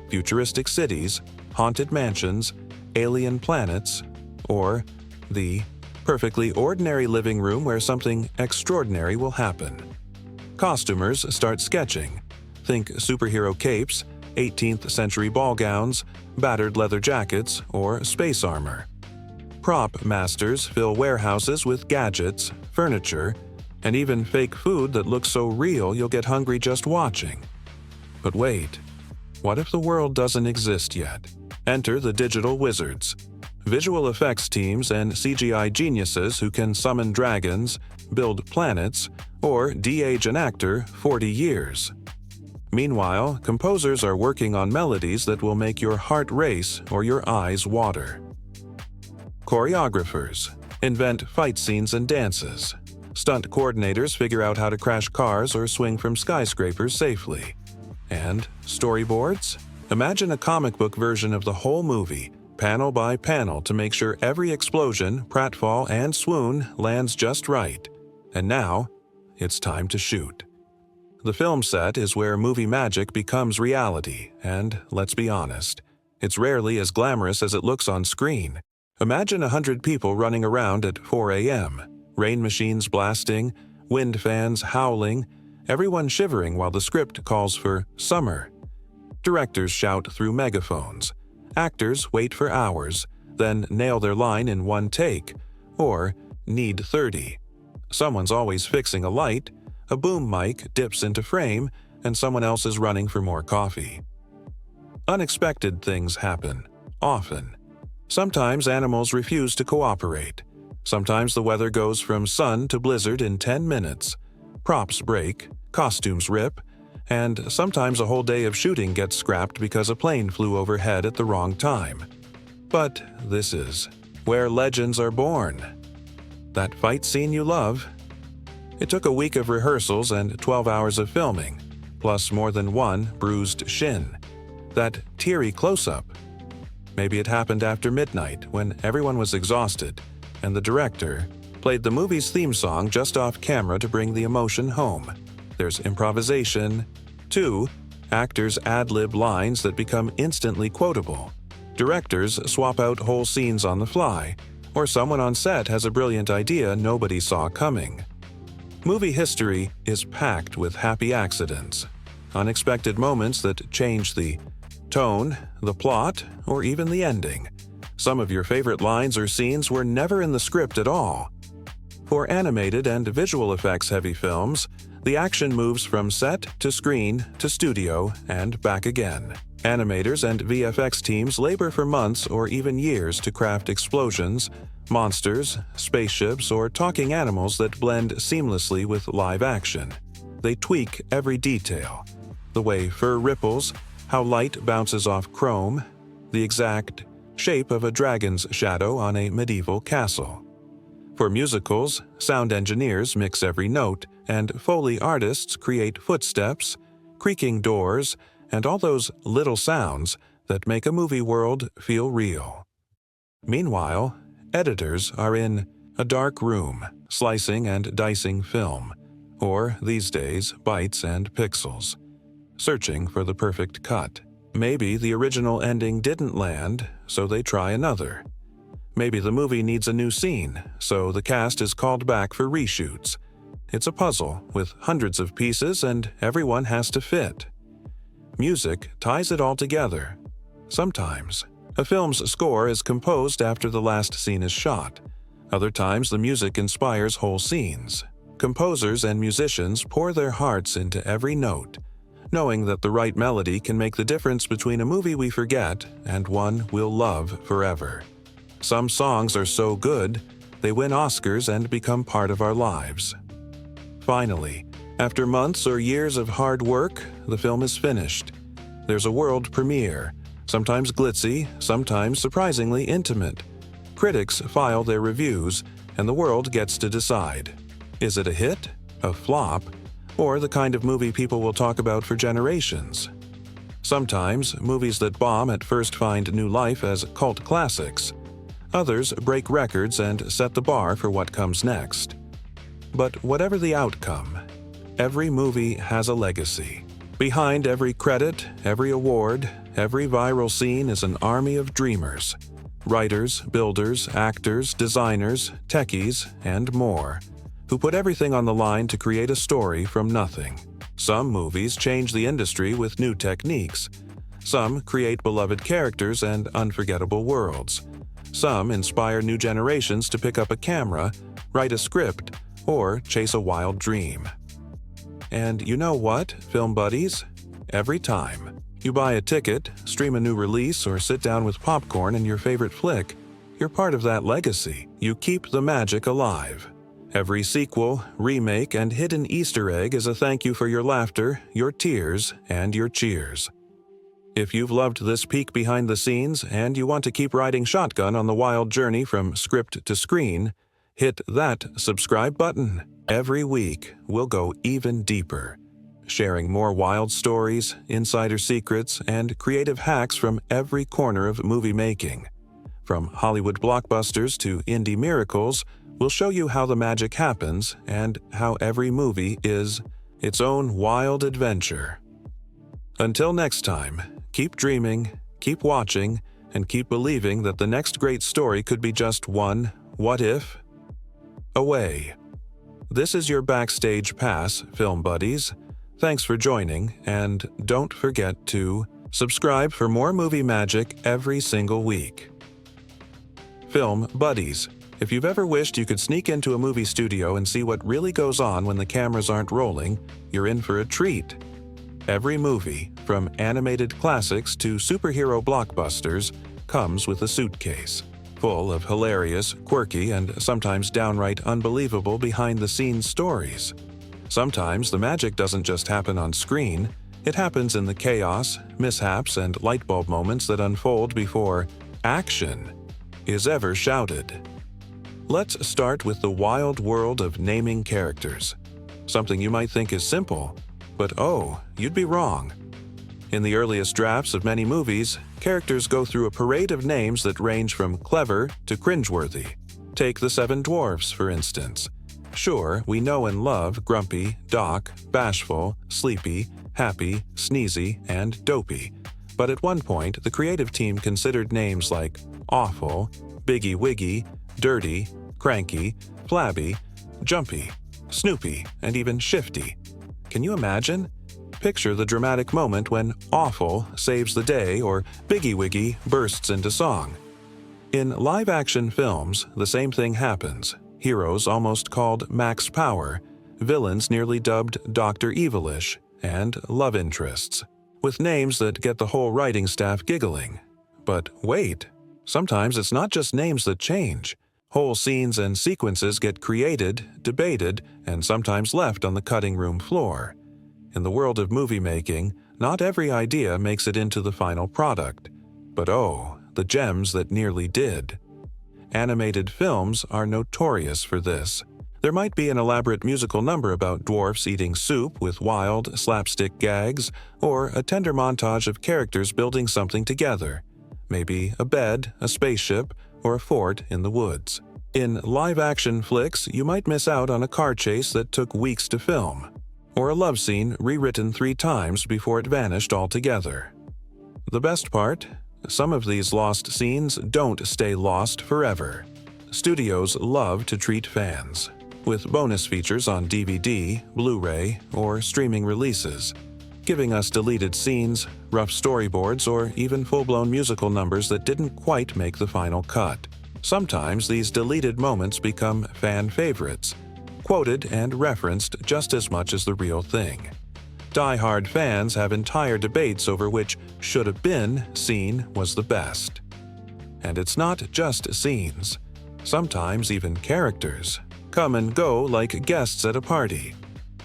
A: futuristic cities, haunted mansions, alien planets, or the perfectly ordinary living room where something extraordinary will happen. Costumers start sketching. Think superhero capes, 18th century ball gowns, battered leather jackets, or space armor. Prop masters fill warehouses with gadgets, furniture, and even fake food that looks so real you'll get hungry just watching. But wait, what if the world doesn't exist yet? Enter the digital wizards, visual effects teams and CGI geniuses who can summon dragons, build planets, or de-age an actor 40 years. Meanwhile, composers are working on melodies that will make your heart race or your eyes water. Choreographers invent fight scenes and dances. Stunt coordinators figure out how to crash cars or swing from skyscrapers safely. And storyboards? Imagine a comic book version of the whole movie, panel by panel, to make sure every explosion, pratfall, and swoon lands just right. And now, it's time to shoot. The film set is where movie magic becomes reality, and let's be honest, it's rarely as glamorous as it looks on screen. Imagine 100 people running around at 4 a.m., rain machines blasting, wind fans howling, everyone shivering while the script calls for summer. Directors shout through megaphones. Actors wait for hours, then nail their line in one take, or need 30. Someone's always fixing a light, a boom mic dips into frame, and someone else is running for more coffee. Unexpected things happen, often. Sometimes animals refuse to cooperate. Sometimes the weather goes from sun to blizzard in 10 minutes. Props break, costumes rip, and sometimes a whole day of shooting gets scrapped because a plane flew overhead at the wrong time. But this is where legends are born. That fight scene you love? It took a week of rehearsals and 12 hours of filming, plus more than one bruised shin. That teary close-up? Maybe it happened after midnight when everyone was exhausted, and the director played the movie's theme song just off camera to bring the emotion home. There's improvisation. 2. Actors ad-lib lines that become instantly quotable. Directors swap out whole scenes on the fly, or someone on set has a brilliant idea nobody saw coming. Movie history is packed with happy accidents, unexpected moments that change the tone, the plot, or even the ending. Some of your favorite lines or scenes were never in the script at all. For animated and visual effects-heavy films, the action moves from set to screen to studio and back again. Animators and VFX teams labor for months or even years to craft explosions, monsters, spaceships, or talking animals that blend seamlessly with live action. They tweak every detail: the way fur ripples, how light bounces off chrome, the exact shape of a dragon's shadow on a medieval castle. For musicals, sound engineers mix every note, and Foley artists create footsteps, creaking doors, and all those little sounds that make a movie world feel real. Meanwhile, editors are in a dark room, slicing and dicing film, or these days, bytes and pixels, searching for the perfect cut. Maybe the original ending didn't land, so they try another. Maybe the movie needs a new scene, so the cast is called back for reshoots. It's a puzzle with hundreds of pieces and everyone has to fit. Music ties it all together. Sometimes, a film's score is composed after the last scene is shot. Other times, the music inspires whole scenes. Composers and musicians pour their hearts into every note, knowing that the right melody can make the difference between a movie we forget and one we'll love forever. Some songs are so good, they win Oscars and become part of our lives. Finally, after months or years of hard work, the film is finished. There's a world premiere, sometimes glitzy, sometimes surprisingly intimate. Critics file their reviews, and the world gets to decide. Is it a hit, a flop, or the kind of movie people will talk about for generations? Sometimes, movies that bomb at first find new life as cult classics. Others break records and set the bar for what comes next. But whatever the outcome, every movie has a legacy. Behind every credit, every award, every viral scene is an army of dreamers. Writers, builders, actors, designers, techies, and more, who put everything on the line to create a story from nothing. Some movies change the industry with new techniques. Some create beloved characters and unforgettable worlds. Some inspire new generations to pick up a camera, write a script, or chase a wild dream. And you know what, film buddies? Every time you buy a ticket, stream a new release, or sit down with popcorn and your favorite flick, you're part of that legacy. You keep the magic alive. Every sequel, remake, and hidden Easter egg is a thank you for your laughter, your tears, and your cheers. If you've loved this peek behind the scenes and you want to keep riding shotgun on the wild journey from script to screen, hit that subscribe button. Every week, we'll go even deeper, sharing more wild stories, insider secrets, and creative hacks from every corner of movie making. From Hollywood blockbusters to indie miracles, we'll show you how the magic happens and how every movie is its own wild adventure. Until next time, keep dreaming, keep watching, and keep believing that the next great story could be just one what if away. This is your Backstage Pass, film buddies. Thanks for joining, and don't forget to subscribe for more movie magic every single week. Film buddies. If you've ever wished you could sneak into a movie studio and see what really goes on when the cameras aren't rolling, you're in for a treat. Every movie, from animated classics to superhero blockbusters, comes with a suitcase full of hilarious, quirky, and sometimes downright unbelievable behind-the-scenes stories. Sometimes the magic doesn't just happen on screen, it happens in the chaos, mishaps, and lightbulb moments that unfold before action is ever shouted. Let's start with the wild world of naming characters. Something you might think is simple, but oh, you'd be wrong. In the earliest drafts of many movies, characters go through a parade of names that range from clever to cringeworthy. Take the Seven Dwarfs, for instance. Sure, we know and love Grumpy, Doc, Bashful, Sleepy, Happy, Sneezy, and Dopey. But at one point, the creative team considered names like Awful, Biggie Wiggy, Dirty, Cranky, Flabby, Jumpy, Snoopy, and even Shifty. Can you imagine? Picture the dramatic moment when Awful saves the day or Biggie Wiggy bursts into song. In live-action films, the same thing happens. Heroes almost called Max Power, villains nearly dubbed Dr. Evilish, and love interests, with names that get the whole writing staff giggling. But wait, sometimes it's not just names that change. Whole scenes and sequences get created, debated, and sometimes left on the cutting room floor. In the world of movie making, not every idea makes it into the final product. But oh, the gems that nearly did. Animated films are notorious for this. There might be an elaborate musical number about dwarfs eating soup with wild, slapstick gags, or a tender montage of characters building something together, maybe a bed, a spaceship, or a fort in the woods. In live-action flicks, you might miss out on a car chase that took weeks to film, or a love scene rewritten 3 times before it vanished altogether. The best part? Some of these lost scenes don't stay lost forever. Studios love to treat fans with bonus features on DVD, Blu-ray, or streaming releases, giving us deleted scenes, rough storyboards, or even full-blown musical numbers that didn't quite make the final cut. Sometimes these deleted moments become fan favorites, quoted and referenced just as much as the real thing. Die-hard fans have entire debates over which should-have-been scene was the best. And it's not just scenes. Sometimes even characters come and go like guests at a party.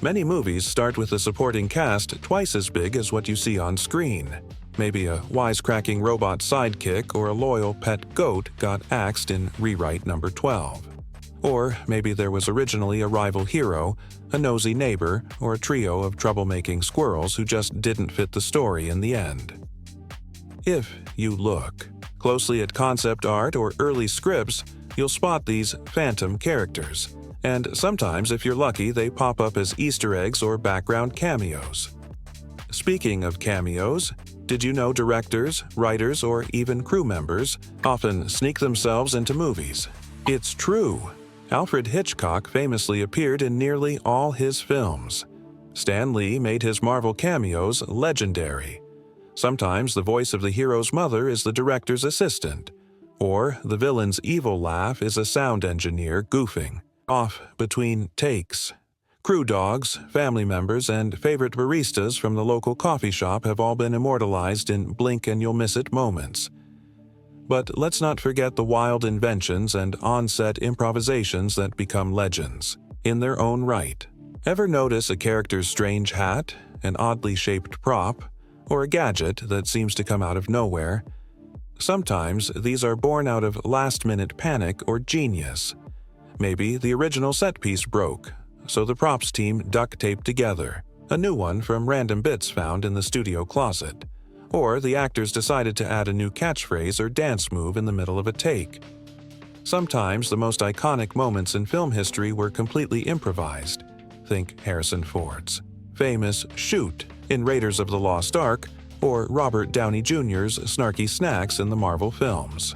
A: Many movies start with a supporting cast twice as big as what you see on screen. Maybe a wisecracking robot sidekick or a loyal pet goat got axed in rewrite number 12. Or maybe there was originally a rival hero, a nosy neighbor, or a trio of troublemaking squirrels who just didn't fit the story in the end. If you look closely at concept art or early scripts, you'll spot these phantom characters. And sometimes, if you're lucky, they pop up as Easter eggs or background cameos. Speaking of cameos, did you know directors, writers, or even crew members often sneak themselves into movies? It's true. Alfred Hitchcock famously appeared in nearly all his films. Stan Lee made his Marvel cameos legendary. Sometimes the voice of the hero's mother is the director's assistant, or the villain's evil laugh is a sound engineer goofing off between takes. Crew dogs, family members, and favorite baristas from the local coffee shop have all been immortalized in blink-and-you'll-miss-it moments. But let's not forget the wild inventions and on-set improvisations that become legends, in their own right. Ever notice a character's strange hat, an oddly shaped prop, or a gadget that seems to come out of nowhere? Sometimes these are born out of last-minute panic or genius. Maybe the original set piece broke, so the props team duct taped together a new one from random bits found in the studio closet. Or the actors decided to add a new catchphrase or dance move in the middle of a take. Sometimes the most iconic moments in film history were completely improvised. Think Harrison Ford's famous "shoot" in Raiders of the Lost Ark, or Robert Downey Jr.'s snarky snacks in the Marvel films.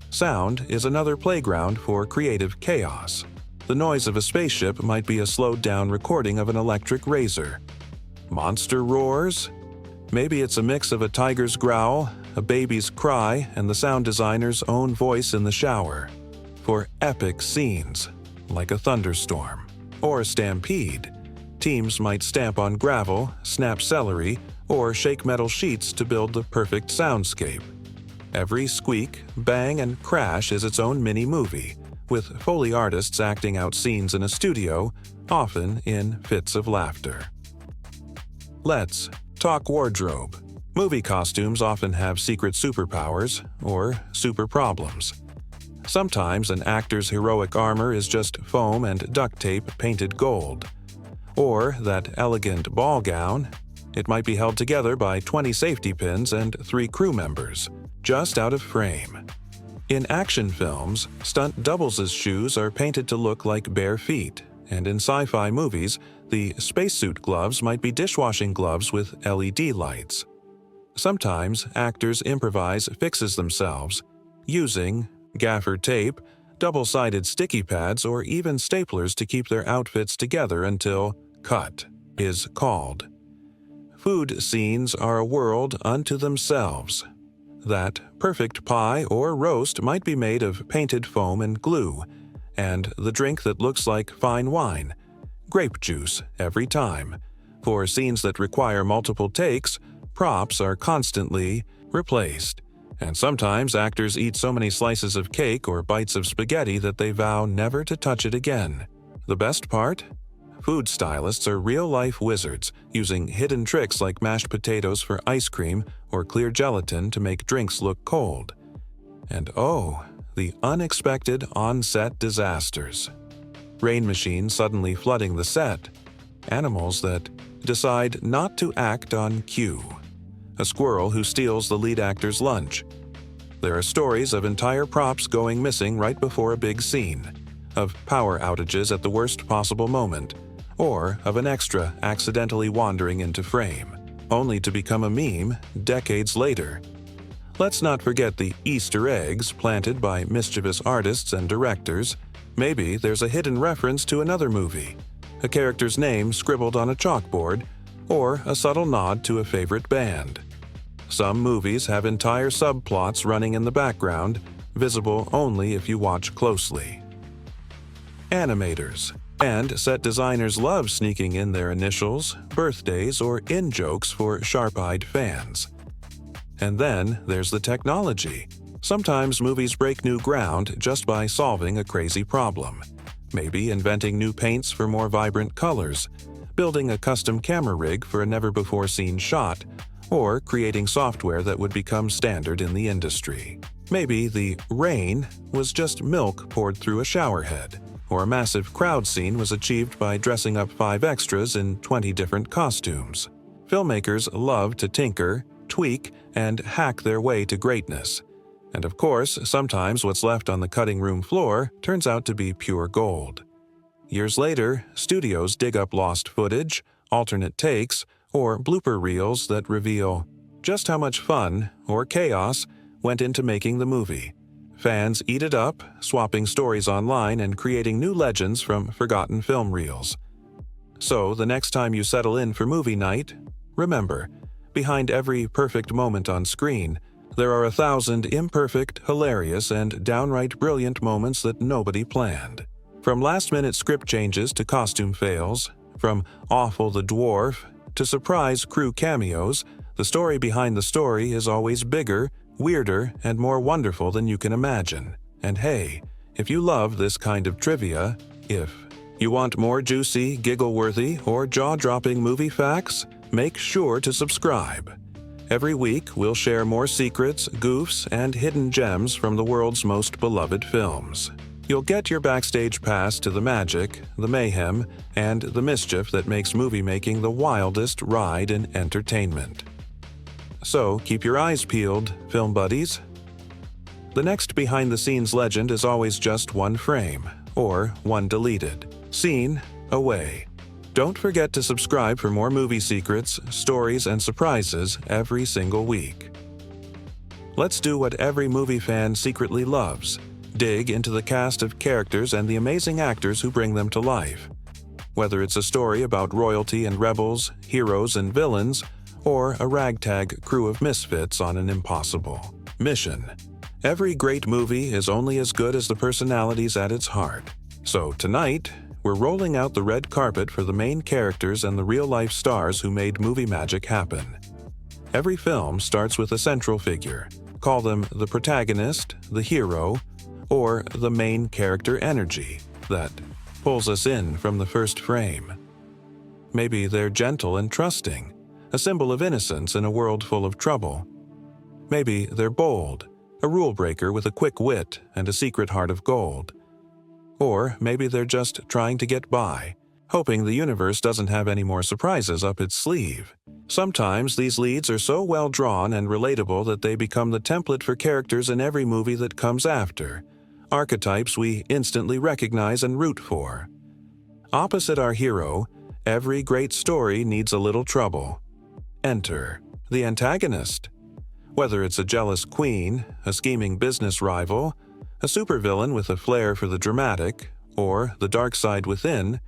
A: Sound is another playground for creative chaos. The noise of a spaceship might be a slowed-down recording of an electric razor. Monster roars? Maybe it's a mix of a tiger's growl, a baby's cry, and the sound designer's own voice in the shower. For epic scenes, like a thunderstorm or a stampede, teams might stamp on gravel, snap celery, or shake metal sheets to build the perfect soundscape. Every squeak, bang, and crash is its own mini-movie, with Foley artists acting out scenes in a studio, often in fits of laughter. Let's talk wardrobe. Movie costumes often have secret superpowers or super problems. Sometimes an actor's heroic armor is just foam and duct tape painted gold. Or that elegant ball gown, it might be held together by 20 safety pins and 3 crew members, just out of frame. In action films, stunt doubles' shoes are painted to look like bare feet, and in sci-fi movies, the spacesuit gloves might be dishwashing gloves with LED lights. Sometimes actors improvise fixes themselves, using gaffer tape, double-sided sticky pads, or even staplers to keep their outfits together until cut is called. Food scenes are a world unto themselves. That perfect pie or roast might be made of painted foam and glue, and the drink that looks like fine wine, grape juice every time. For scenes that require multiple takes, props are constantly replaced, and sometimes actors eat so many slices of cake or bites of spaghetti that they vow never to touch it again. The best part? Food stylists are real-life wizards, using hidden tricks like mashed potatoes for ice cream or clear gelatin to make drinks look cold. And oh, the unexpected on-set disasters. rain machines suddenly flooding the set, animals that decide not to act on cue, a squirrel who steals the lead actor's lunch. There are stories of entire props going missing right before a big scene, of power outages at the worst possible moment, or of an extra accidentally wandering into frame, only to become a meme decades later. Let's not forget the Easter eggs planted by mischievous artists and directors. Maybe there's a hidden reference to another movie, a character's name scribbled on a chalkboard, or a subtle nod to a favorite band. Some movies have entire subplots running in the background, visible only if you watch closely. Animators and set designers love sneaking in their initials, birthdays, or in-jokes for sharp-eyed fans. And then there's the technology. Sometimes movies break new ground just by solving a crazy problem. Maybe inventing new paints for more vibrant colors, building a custom camera rig for a never-before-seen shot, or creating software that would become standard in the industry. Maybe the rain was just milk poured through a shower head, or a massive crowd scene was achieved by dressing up 5 extras in 20 different costumes. Filmmakers love to tinker, tweak, and hack their way to greatness. And of course, sometimes what's left on the cutting room floor turns out to be pure gold. Years later, studios dig up lost footage, alternate takes, or blooper reels that reveal just how much fun, or chaos, went into making the movie. Fans eat it up, swapping stories online and creating new legends from forgotten film reels. So, the next time you settle in for movie night, remember, behind every perfect moment on screen, there are 1,000 imperfect, hilarious, and downright brilliant moments that nobody planned. From last-minute script changes to costume fails, from Awful the Dwarf to surprise crew cameos, the story behind the story is always bigger, weirder, and more wonderful than you can imagine. And hey, if you love this kind of trivia, if you want more juicy, giggle-worthy, or jaw-dropping movie facts, make sure to subscribe. Every week, we'll share more secrets, goofs, and hidden gems from the world's most beloved films. You'll get your backstage pass to the magic, the mayhem, and the mischief that makes movie-making the wildest ride in entertainment. So keep your eyes peeled, film buddies. The next behind-the-scenes legend is always just one frame, or one deleted scene away. Don't forget to subscribe for more movie secrets, stories, and surprises every single week. Let's do what every movie fan secretly loves. Dig into the cast of characters and the amazing actors who bring them to life. Whether it's a story about royalty and rebels, heroes and villains, or a ragtag crew of misfits on an impossible mission. Every great movie is only as good as the personalities at its heart. So tonight, we're rolling out the red carpet for the main characters and the real-life stars who made movie magic happen. Every film starts with a central figure. Call them the protagonist, the hero, or the main character energy that pulls us in from the first frame. Maybe they're gentle and trusting, a symbol of innocence in a world full of trouble. Maybe they're bold, a rule breaker with a quick wit and a secret heart of gold. Or maybe they're just trying to get by, hoping the universe doesn't have any more surprises up its sleeve. Sometimes these leads are so well drawn and relatable that they become the template for characters in every movie that comes after, archetypes we instantly recognize and root for. Opposite our hero, every great story needs a little trouble. Enter the antagonist. Whether it's a jealous queen, a scheming business rival, a supervillain with a flair for the dramatic, or the dark side within,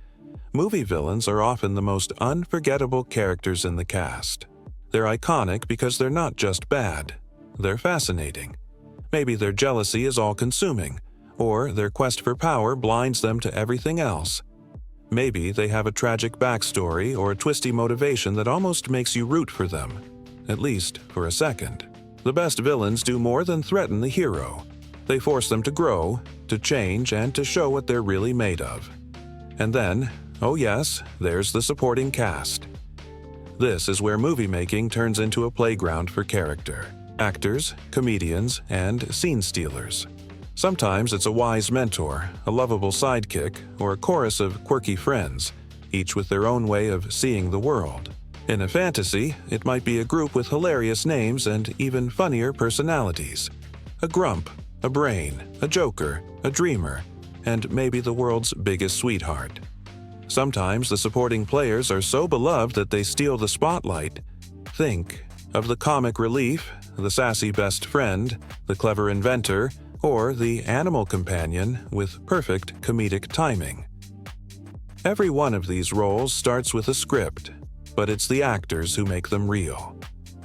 A: movie villains are often the most unforgettable characters in the cast. They're iconic because they're not just bad, they're fascinating. Maybe their jealousy is all-consuming, or their quest for power blinds them to everything else. Maybe they have a tragic backstory or a twisty motivation that almost makes you root for them, at least for a second. The best villains do more than threaten the hero. They force them to grow, to change, and to show what they're really made of. And then, oh yes, there's the supporting cast. This is where movie making turns into a playground for character, actors, comedians, and scene stealers. Sometimes it's a wise mentor, a lovable sidekick, or a chorus of quirky friends, each with their own way of seeing the world. In a fantasy, it might be a group with hilarious names and even funnier personalities. A grump, a brain, a joker, a dreamer, and maybe the world's biggest sweetheart. Sometimes the supporting players are so beloved that they steal the spotlight. Think of the comic relief, the sassy best friend, the clever inventor, or the animal companion with perfect comedic timing. Every one of these roles starts with a script, but it's the actors who make them real.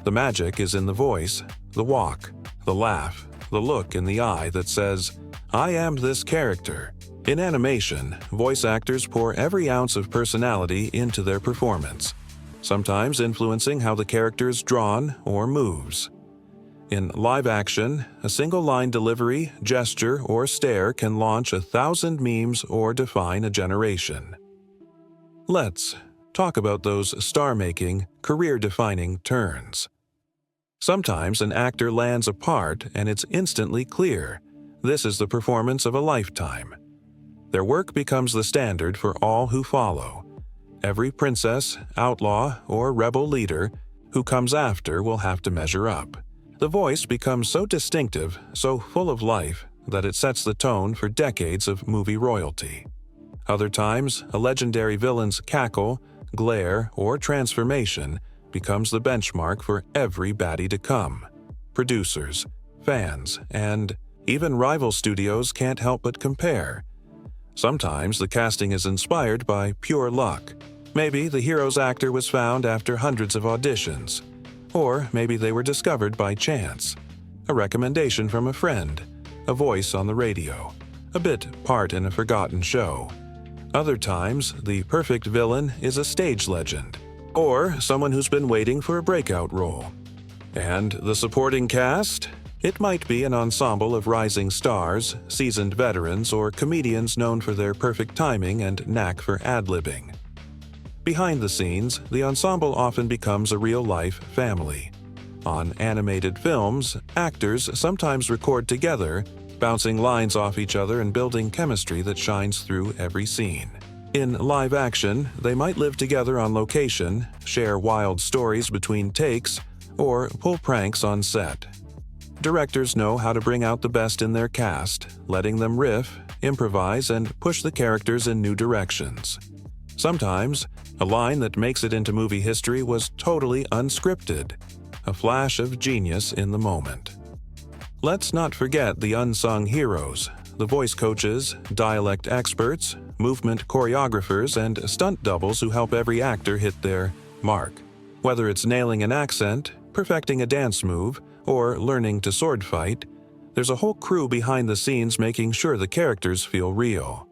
A: The magic is in the voice, the walk, the laugh, the look in the eye that says, "I am this character." In animation, voice actors pour every ounce of personality into their performance, sometimes influencing how the character is drawn or moves. In live action, a single line delivery, gesture, or stare can launch 1,000 memes or define a generation. Let's talk about those star-making, career-defining turns. Sometimes an actor lands a part and it's instantly clear. This is the performance of a lifetime. Their work becomes the standard for all who follow. Every princess, outlaw, or rebel leader who comes after will have to measure up. The voice becomes so distinctive, so full of life, that it sets the tone for decades of movie royalty. Other times, a legendary villain's cackle, glare, or transformation becomes the benchmark for every baddie to come. Producers, fans, and even rival studios can't help but compare. Sometimes the casting is inspired by pure luck. Maybe the hero's actor was found after hundreds of auditions. Or maybe they were discovered by chance. A recommendation from a friend, a voice on the radio, a bit part in a forgotten show. Other times, the perfect villain is a stage legend, or someone who's been waiting for a breakout role. And the supporting cast? It might be an ensemble of rising stars, seasoned veterans, or comedians known for their perfect timing and knack for ad-libbing. Behind the scenes, the ensemble often becomes a real-life family. On animated films, actors sometimes record together, bouncing lines off each other and building chemistry that shines through every scene. In live action, they might live together on location, share wild stories between takes, or pull pranks on set. Directors know how to bring out the best in their cast, letting them riff, improvise, and push the characters in new directions. Sometimes, a line that makes it into movie history was totally unscripted, a flash of genius in the moment. Let's not forget the unsung heroes, the voice coaches, dialect experts, movement choreographers, and stunt doubles who help every actor hit their mark. Whether it's nailing an accent, perfecting a dance move, or learning to sword fight, there's a whole crew behind the scenes making sure the characters feel real.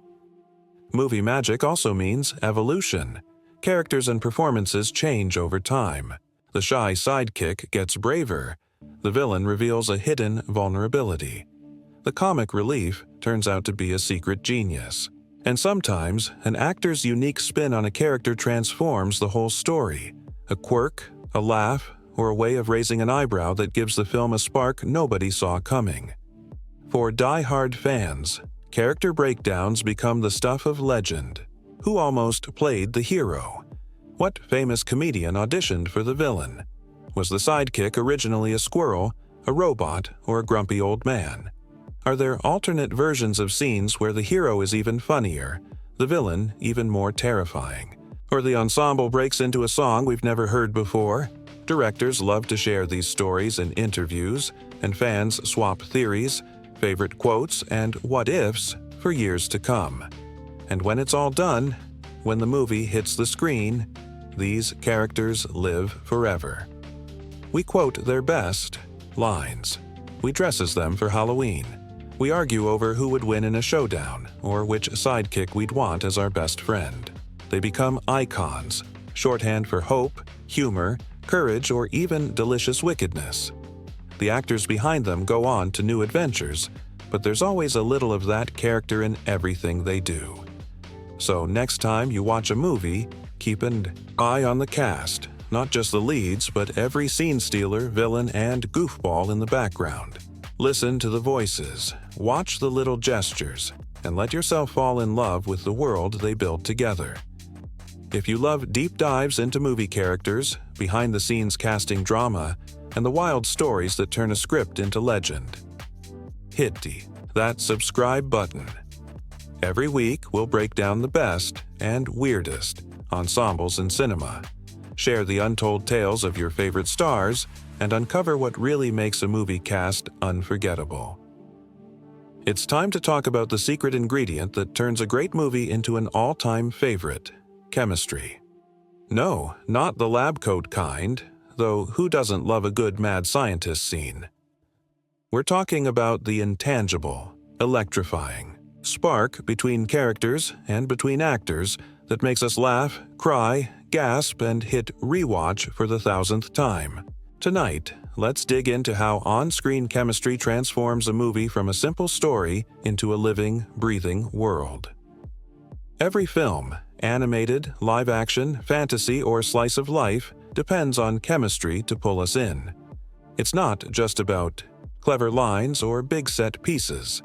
A: Movie magic also means evolution. Characters and performances change over time. The shy sidekick gets braver. The villain reveals a hidden vulnerability. The comic relief turns out to be a secret genius. And sometimes, an actor's unique spin on a character transforms the whole story. A quirk, a laugh, or a way of raising an eyebrow that gives the film a spark nobody saw coming. For die-hard fans, character breakdowns become the stuff of legend. Who almost played the hero? What famous comedian auditioned for the villain? Was the sidekick originally a squirrel, a robot, or a grumpy old man? Are there alternate versions of scenes where the hero is even funnier, the villain even more terrifying? Or the ensemble breaks into a song we've never heard before? Directors love to share these stories in interviews, and fans swap theories, favorite quotes, and what-ifs for years to come. And when it's all done, when the movie hits the screen, these characters live forever. We quote their best lines. We dress as them for Halloween. We argue over who would win in a showdown, or which sidekick we'd want as our best friend. They become icons, shorthand for hope, humor, courage, or even delicious wickedness. The actors behind them go on to new adventures, but there's always a little of that character in everything they do. So next time you watch a movie, keep an eye on the cast, not just the leads, but every scene stealer, villain, and goofball in the background. Listen to the voices, watch the little gestures and let yourself fall in love with the world they build together. If you love deep dives into movie characters, behind-the-scenes casting drama, and the wild stories that turn a script into legend, hit that subscribe button. Every week, we'll break down the best and weirdest ensembles in cinema, share the untold tales of your favorite stars, and uncover what really makes a movie cast unforgettable. It's time to talk about the secret ingredient that turns a great movie into an all-time favorite: chemistry. No, not the lab coat kind, though who doesn't love a good mad scientist scene? We're talking about the intangible, electrifying spark between characters and between actors that makes us laugh, cry, gasp, and hit rewatch for the 1,000th time. Tonight, let's dig into how on-screen chemistry transforms a movie from a simple story into a living, breathing world. Every film, animated, live-action, fantasy, or slice of life, depends on chemistry to pull us in. It's not just about clever lines or big set pieces.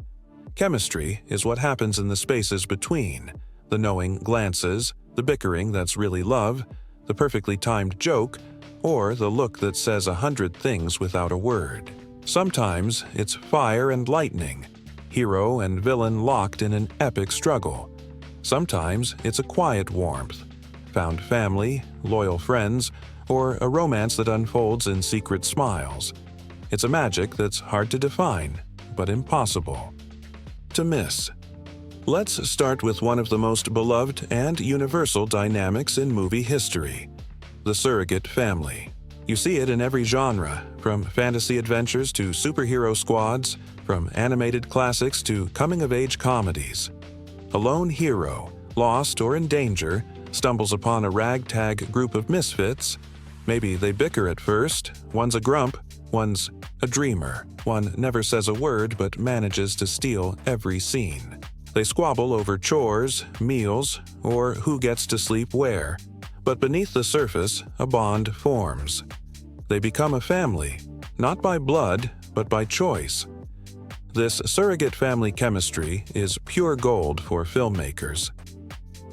A: Chemistry is what happens in the spaces between, the knowing glances, the bickering that's really love, the perfectly timed joke, or the look that says 100 things without a word. Sometimes it's fire and lightning, hero and villain locked in an epic struggle. Sometimes it's a quiet warmth, found family, loyal friends, or a romance that unfolds in secret smiles. It's a magic that's hard to define, but impossible to miss. Let's start with one of the most beloved and universal dynamics in movie history: the surrogate family. You see it in every genre, from fantasy adventures to superhero squads, from animated classics to coming-of-age comedies. A lone hero, lost or in danger, stumbles upon a ragtag group of misfits. Maybe they bicker at first, one's a grump, one's a dreamer, one never says a word but manages to steal every scene. They squabble over chores, meals, or who gets to sleep where. But beneath the surface, a bond forms. They become a family, not by blood, but by choice. This surrogate family chemistry is pure gold for filmmakers.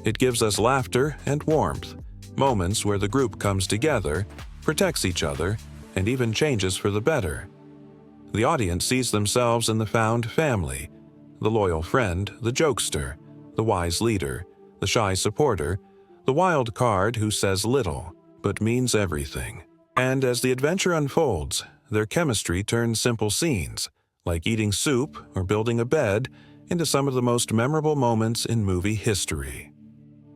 A: It gives us laughter and warmth, moments where the group comes together, protects each other, and even changes for the better. The audience sees themselves in the found family: the loyal friend, the jokester, the wise leader, the shy supporter, the wild card who says little, but means everything. And as the adventure unfolds, their chemistry turns simple scenes, like eating soup or building a bed, into some of the most memorable moments in movie history.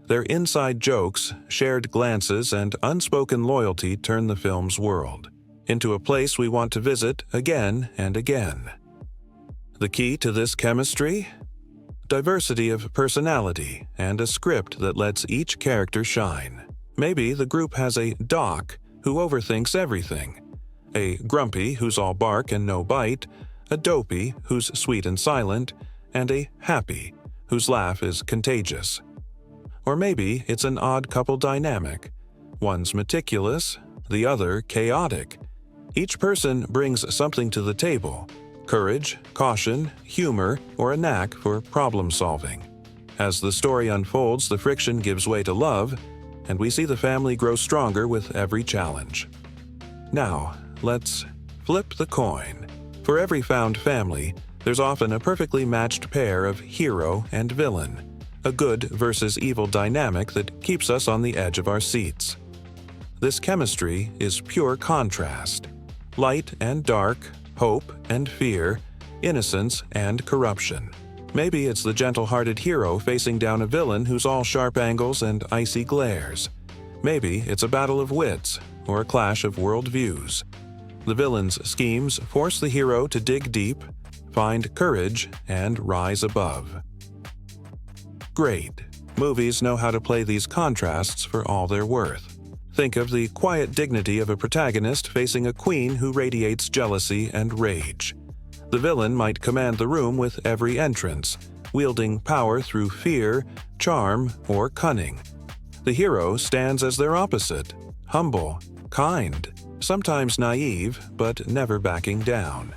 A: Their inside jokes, shared glances, and unspoken loyalty turn the film's world into a place we want to visit again and again. The key to this chemistry? Diversity of personality and a script that lets each character shine. Maybe the group has a Doc who overthinks everything, a Grumpy who's all bark and no bite, a Dopey who's sweet and silent, and a Happy whose laugh is contagious. Or maybe it's an odd couple dynamic. One's meticulous, the other chaotic. Each person brings something to the table: courage, caution, humor, or a knack for problem-solving. As the story unfolds, the friction gives way to love, and we see the family grow stronger with every challenge. Now, let's flip the coin. For every found family, there's often a perfectly matched pair of hero and villain, a good versus evil dynamic that keeps us on the edge of our seats. This chemistry is pure contrast: light and dark, hope and fear, innocence and corruption. Maybe it's the gentle-hearted hero facing down a villain who's all sharp angles and icy glares. Maybe it's a battle of wits or a clash of worldviews. The villain's schemes force the hero to dig deep, find courage, and rise above. Great. Movies know how to play these contrasts for all they're worth. Think of the quiet dignity of a protagonist facing a queen who radiates jealousy and rage. The villain might command the room with every entrance, wielding power through fear, charm, or cunning. The hero stands as their opposite: humble, kind, sometimes naive, but never backing down.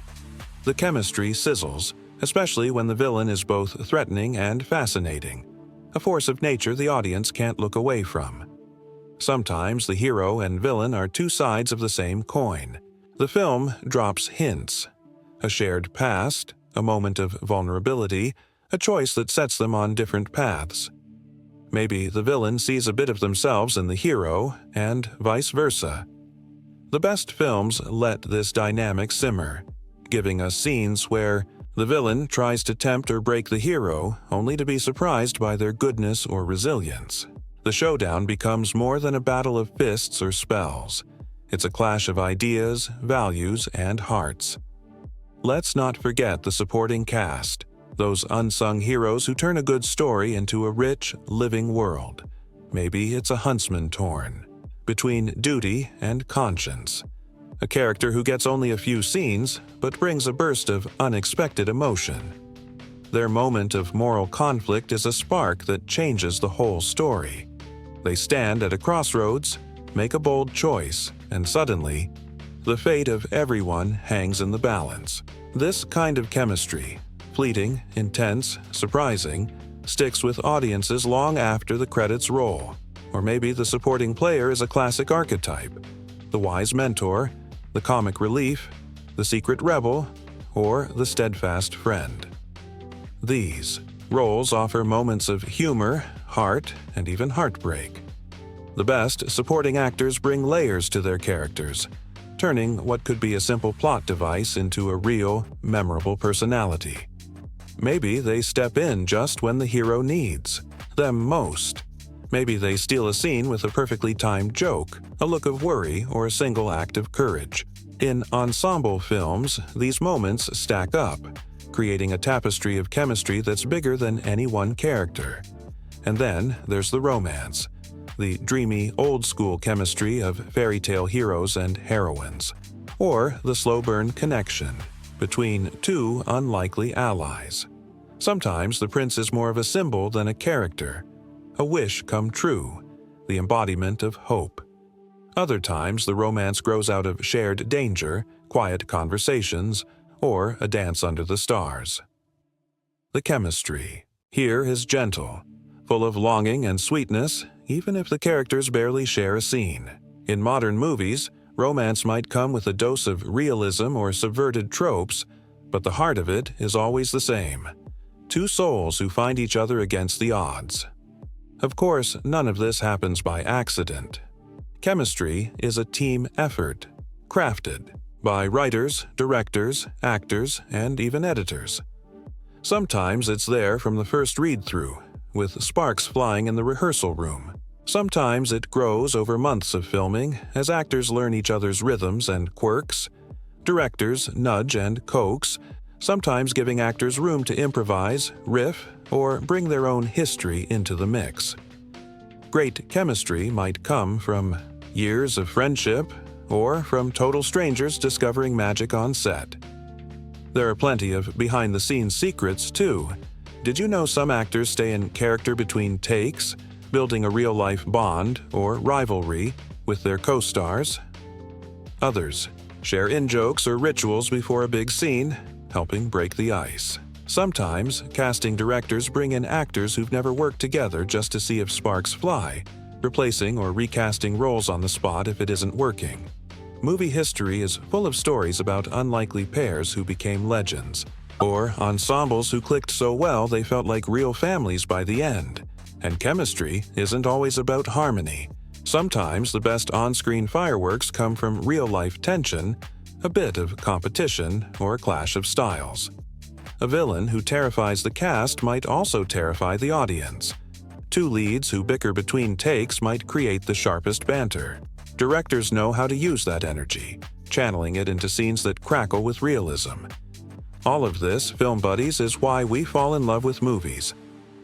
A: The chemistry sizzles, especially when the villain is both threatening and fascinating, a force of nature the audience can't look away from. Sometimes the hero and villain are two sides of the same coin. The film drops hints, a shared past, a moment of vulnerability, a choice that sets them on different paths. Maybe the villain sees a bit of themselves in the hero, and vice versa. The best films let this dynamic simmer, giving us scenes where the villain tries to tempt or break the hero, only to be surprised by their goodness or resilience. The showdown becomes more than a battle of fists or spells. It's a clash of ideas, values, and hearts. Let's not forget the supporting cast, those unsung heroes who turn a good story into a rich, living world. Maybe it's a huntsman torn between duty and conscience. A character who gets only a few scenes, but brings a burst of unexpected emotion. Their moment of moral conflict is a spark that changes the whole story. They stand at a crossroads, make a bold choice, and suddenly, the fate of everyone hangs in the balance. This kind of chemistry, fleeting, intense, surprising, sticks with audiences long after the credits roll. Or maybe the supporting player is a classic archetype: the wise mentor, the comic relief, the secret rebel, or the steadfast friend. These roles offer moments of humor, heart, and even heartbreak. The best supporting actors bring layers to their characters, turning what could be a simple plot device into a real, memorable personality. Maybe they step in just when the hero needs them most. Maybe they steal a scene with a perfectly timed joke, a look of worry, or a single act of courage. In ensemble films, these moments stack up, creating a tapestry of chemistry that's bigger than any one character. And then there's the romance, the dreamy, old-school chemistry of fairy tale heroes and heroines, or the slow-burn connection between two unlikely allies. Sometimes the prince is more of a symbol than a character, a wish come true, the embodiment of hope. Other times the romance grows out of shared danger, quiet conversations, or a dance under the stars. The chemistry here is gentle, full of longing and sweetness, even if the characters barely share a scene. In modern movies, romance might come with a dose of realism or subverted tropes, but the heart of it is always the same: two souls who find each other against the odds. Of course, none of this happens by accident. Chemistry is a team effort, crafted by writers, directors, actors, and even editors. Sometimes it's there from the first read-through, with sparks flying in the rehearsal room. Sometimes it grows over months of filming as actors learn each other's rhythms and quirks. Directors nudge and coax, sometimes giving actors room to improvise, riff, or bring their own history into the mix. Great chemistry might come from years of friendship or from total strangers discovering magic on set. There are plenty of behind-the-scenes secrets, too. Did you know some actors stay in character between takes, building a real-life bond or rivalry with their co-stars? Others share in-jokes or rituals before a big scene, helping break the ice. Sometimes, casting directors bring in actors who've never worked together just to see if sparks fly, replacing or recasting roles on the spot if it isn't working. Movie history is full of stories about unlikely pairs who became legends, or ensembles who clicked so well they felt like real families by the end. And chemistry isn't always about harmony. Sometimes the best on-screen fireworks come from real-life tension, a bit of competition, or a clash of styles. A villain who terrifies the cast might also terrify the audience. Two leads who bicker between takes might create the sharpest banter. Directors know how to use that energy, channeling it into scenes that crackle with realism. All of this, film buddies, is why we fall in love with movies.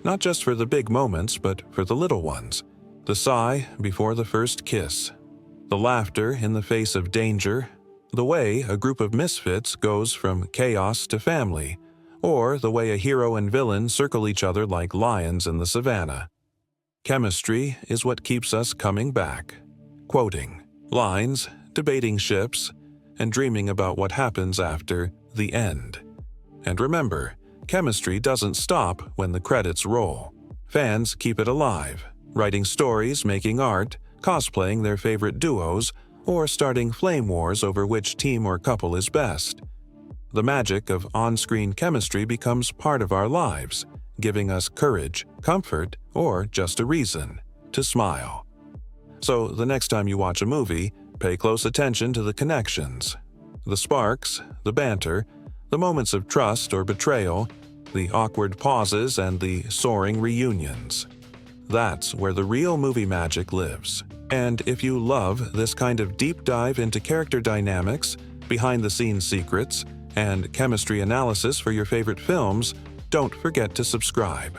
A: Not just for the big moments, but for the little ones. The sigh before the first kiss. The laughter in the face of danger. The way a group of misfits goes from chaos to family. Or the way a hero and villain circle each other like lions in the savannah. Chemistry is what keeps us coming back, quoting lines, debating ships, and dreaming about what happens after the end. And remember, chemistry doesn't stop when the credits roll. Fans keep it alive, writing stories, making art, cosplaying their favorite duos, or starting flame wars over which team or couple is best. The magic of on-screen chemistry becomes part of our lives, giving us courage, comfort, or just a reason to smile. So the next time you watch a movie, pay close attention to the connections, the sparks, the banter, the moments of trust or betrayal, the awkward pauses, and the soaring reunions. That's where the real movie magic lives. And if you love this kind of deep dive into character dynamics, behind-the-scenes secrets, and chemistry analysis for your favorite films, don't forget to subscribe.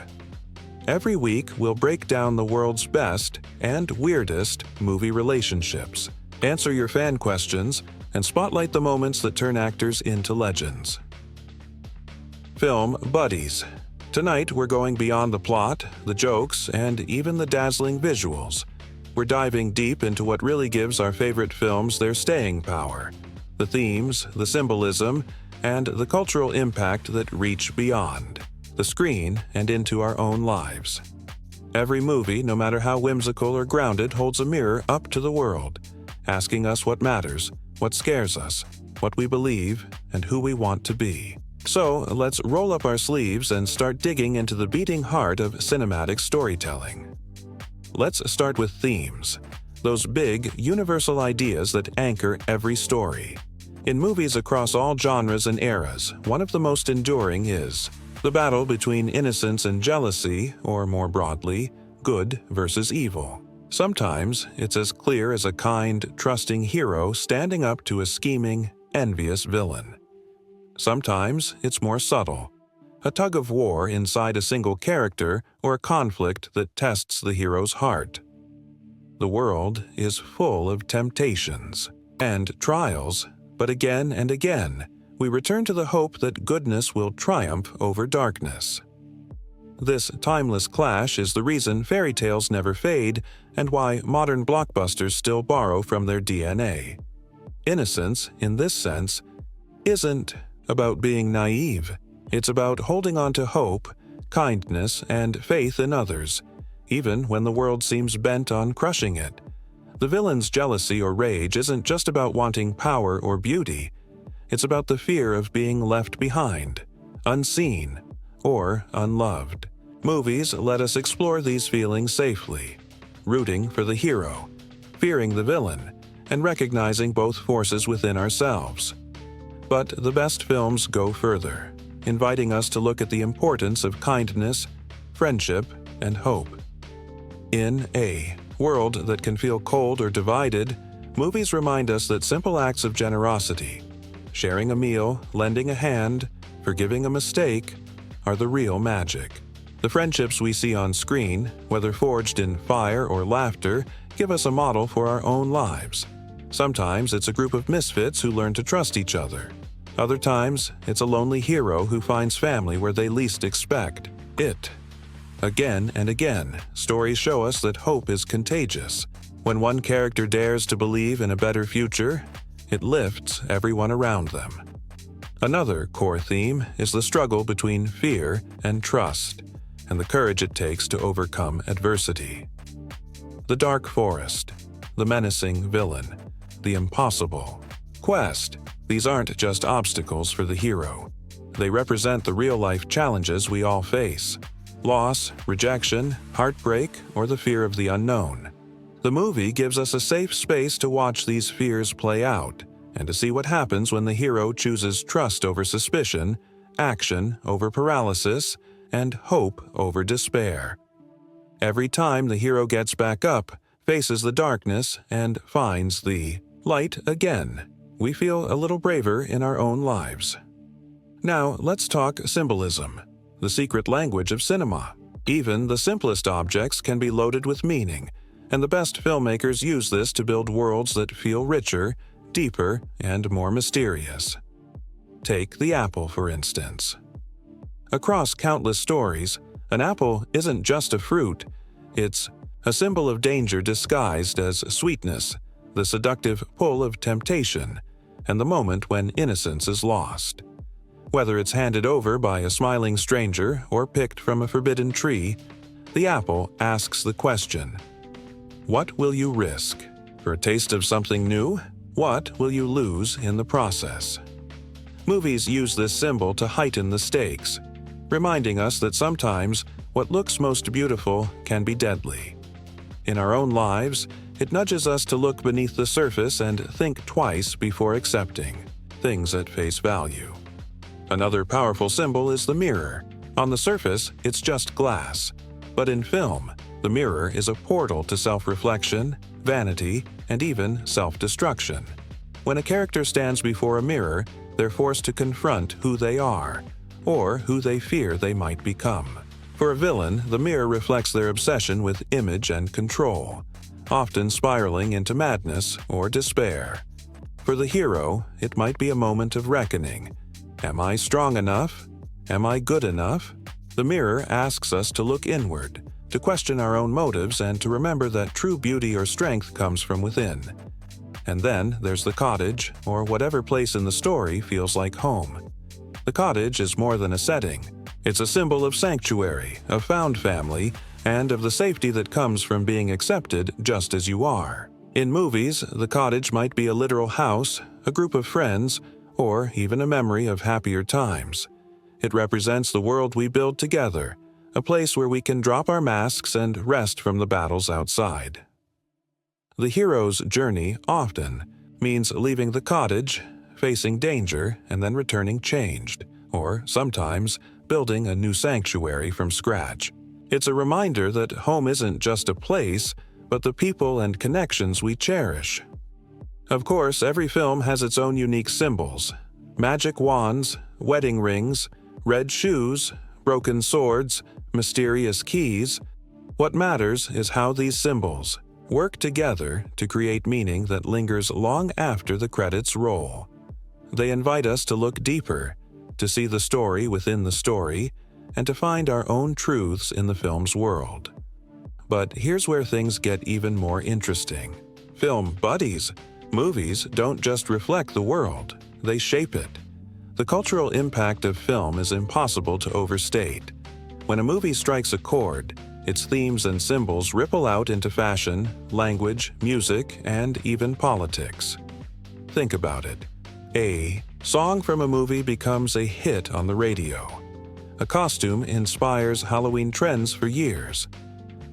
A: Every week, we'll break down the world's best and weirdest movie relationships, answer your fan questions, and spotlight the moments that turn actors into legends. Film Buddies. Tonight, we're going beyond the plot, the jokes, and even the dazzling visuals. We're diving deep into what really gives our favorite films their staying power: the themes, the symbolism, and the cultural impact that reach beyond the screen and into our own lives. Every movie, no matter how whimsical or grounded, holds a mirror up to the world, asking us what matters, what scares us, what we believe, and who we want to be. So let's roll up our sleeves and start digging into the beating heart of cinematic storytelling. Let's start with themes, those big, universal ideas that anchor every story. In movies across all genres and eras, one of the most enduring is the battle between innocence and jealousy, or more broadly, good versus evil. Sometimes it's as clear as a kind, trusting hero standing up to a scheming, envious villain. Sometimes it's more subtle, a tug-of-war inside a single character or a conflict that tests the hero's heart. The world is full of temptations and trials, but again and again, we return to the hope that goodness will triumph over darkness. This timeless clash is the reason fairy tales never fade and why modern blockbusters still borrow from their DNA. Innocence, in this sense, isn't about being naive. It's about holding on to hope, kindness, and faith in others, even when the world seems bent on crushing it. The villain's jealousy or rage isn't just about wanting power or beauty. It's about the fear of being left behind, unseen, or unloved. Movies let us explore these feelings safely, rooting for the hero, fearing the villain, and recognizing both forces within ourselves. But the best films go further, inviting us to look at the importance of kindness, friendship, and hope. In a world that can feel cold or divided, movies remind us that simple acts of generosity, sharing a meal, lending a hand, forgiving a mistake, are the real magic. The friendships we see on screen, whether forged in fire or laughter, give us a model for our own lives. Sometimes it's a group of misfits who learn to trust each other. Other times, it's a lonely hero who finds family where they least expect it. Again and again, stories show us that hope is contagious. When one character dares to believe in a better future, it lifts everyone around them. Another core theme is the struggle between fear and trust, and the courage it takes to overcome adversity. The dark forest, the menacing villain, the impossible quest. These aren't just obstacles for the hero. They represent the real-life challenges we all face: loss, rejection, heartbreak, or the fear of the unknown. The movie gives us a safe space to watch these fears play out and to see what happens when the hero chooses trust over suspicion, action over paralysis, and hope over despair. Every time the hero gets back up, faces the darkness, and finds the light again, we feel a little braver in our own lives. Now, let's talk symbolism, the secret language of cinema. Even the simplest objects can be loaded with meaning, and the best filmmakers use this to build worlds that feel richer, deeper, and more mysterious. Take the apple, for instance. Across countless stories, an apple isn't just a fruit, it's a symbol of danger disguised as sweetness, the seductive pull of temptation, and the moment when innocence is lost. Whether it's handed over by a smiling stranger or picked from a forbidden tree, the apple asks the question, what will you risk? For a taste of something new, what will you lose in the process? Movies use this symbol to heighten the stakes, reminding us that sometimes what looks most beautiful can be deadly. In our own lives, it nudges us to look beneath the surface and think twice before accepting things at face value. Another powerful symbol is the mirror. On the surface, it's just glass. But in film, the mirror is a portal to self-reflection, vanity, and even self-destruction. When a character stands before a mirror, they're forced to confront who they are, or who they fear they might become. For a villain, the mirror reflects their obsession with image and control, often spiraling into madness or despair. For the hero, it might be a moment of reckoning. Am I strong enough? Am I good enough? The mirror asks us to look inward, to question our own motives, and to remember that true beauty or strength comes from within. And then there's the cottage, or whatever place in the story feels like home. The cottage is more than a setting. It's a symbol of sanctuary, of found family, and of the safety that comes from being accepted just as you are. In movies, the cottage might be a literal house, a group of friends, or even a memory of happier times. It represents the world we build together, a place where we can drop our masks and rest from the battles outside. The hero's journey often means leaving the cottage, facing danger, and then returning changed, or sometimes building a new sanctuary from scratch. It's a reminder that home isn't just a place, but the people and connections we cherish. Of course, every film has its own unique symbols: magic wands, wedding rings, red shoes, broken swords, mysterious keys. What matters is how these symbols work together to create meaning that lingers long after the credits roll. They invite us to look deeper, to see the story within the story, and to find our own truths in the film's world. But here's where things get even more interesting. Film buddies! Movies don't just reflect the world, they shape it. The cultural impact of film is impossible to overstate. When a movie strikes a chord, its themes and symbols ripple out into fashion, language, music, and even politics. Think about it. A song from a movie becomes a hit on the radio. A costume inspires Halloween trends for years.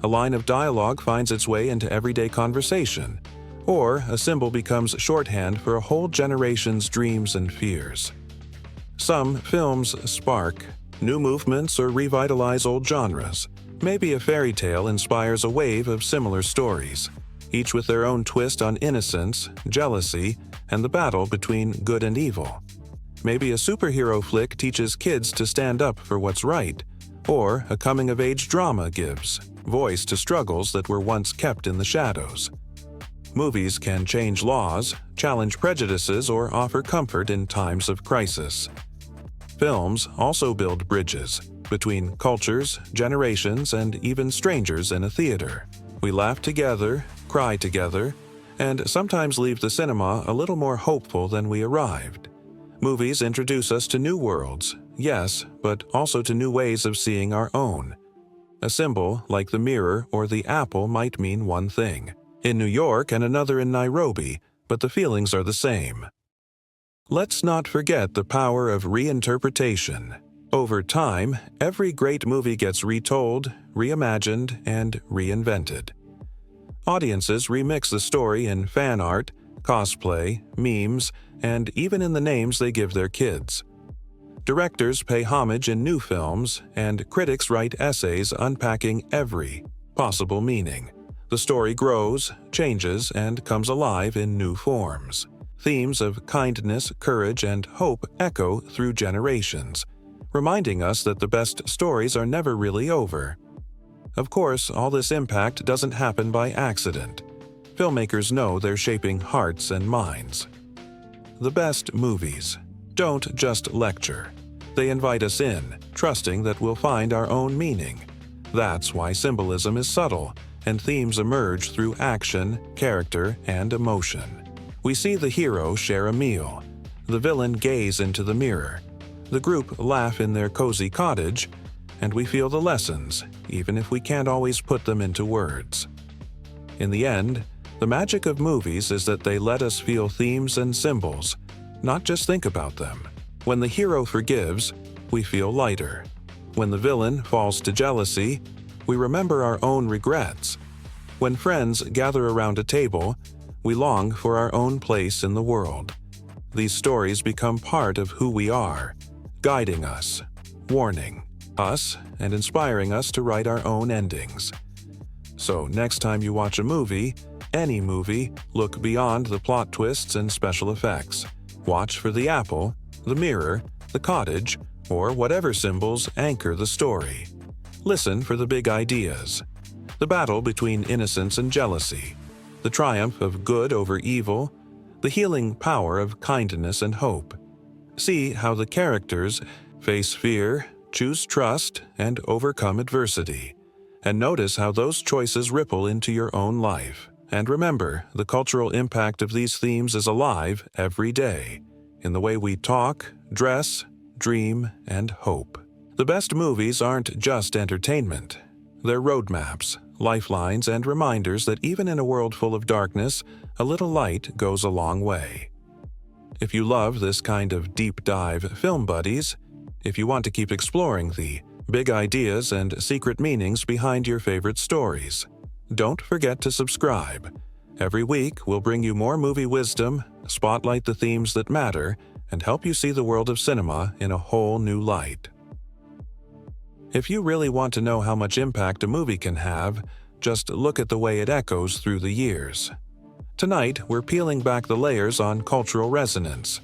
A: A line of dialogue finds its way into everyday conversation, or a symbol becomes shorthand for a whole generation's dreams and fears. Some films spark new movements or revitalize old genres. Maybe a fairy tale inspires a wave of similar stories, each with their own twist on innocence, jealousy, and the battle between good and evil. Maybe a superhero flick teaches kids to stand up for what's right, or a coming-of-age drama gives voice to struggles that were once kept in the shadows. Movies can change laws, challenge prejudices, or offer comfort in times of crisis. Films also build bridges between cultures, generations, and even strangers in a theater. We laugh together, cry together, and sometimes leave the cinema a little more hopeful than we arrived. Movies introduce us to new worlds, yes, but also to new ways of seeing our own. A symbol, like the mirror or the apple, might mean one thing in New York and another in Nairobi, but the feelings are the same. Let's not forget the power of reinterpretation. Over time, every great movie gets retold, reimagined, and reinvented. Audiences remix the story in fan art, cosplay, memes, and even in the names they give their kids. Directors pay homage in new films, and critics write essays unpacking every possible meaning. The story grows, changes, and comes alive in new forms. Themes of kindness, courage, and hope echo through generations, reminding us that the best stories are never really over. Of course, all this impact doesn't happen by accident. Filmmakers know they're shaping hearts and minds. The best movies don't just lecture. They invite us in, trusting that we'll find our own meaning. That's why symbolism is subtle, and themes emerge through action, character, and emotion. We see the hero share a meal, the villain gaze into the mirror, The group laugh in their cozy cottage, and we feel the lessons, even if we can't always put them into words. In the end, the magic of movies is that they let us feel themes and symbols, not just think about them. When the hero forgives, we feel lighter. When the villain falls to jealousy, we remember our own regrets. When friends gather around a table, we long for our own place in the world. These stories become part of who we are, guiding us, warning us, and inspiring us to write our own endings. So next time you watch a movie, any movie, look beyond the plot twists and special effects. Watch for the apple, the mirror, the cottage, or whatever symbols anchor the story. Listen for the big ideas. The battle between innocence and jealousy, the triumph of good over evil, the healing power of kindness and hope. See how the characters face fear, choose trust, and overcome adversity. And notice how those choices ripple into your own life. And remember, the cultural impact of these themes is alive every day, in the way we talk, dress, dream, and hope. The best movies aren't just entertainment. They're roadmaps, lifelines, and reminders that even in a world full of darkness, a little light goes a long way. If you love this kind of deep dive film buddies, if you want to keep exploring the big ideas and secret meanings behind your favorite stories, don't forget to subscribe. Every week, we'll bring you more movie wisdom, spotlight the themes that matter, and help you see the world of cinema in a whole new light. If you really want to know how much impact a movie can have, just look at the way it echoes through the years. Tonight, we're peeling back the layers on cultural resonance.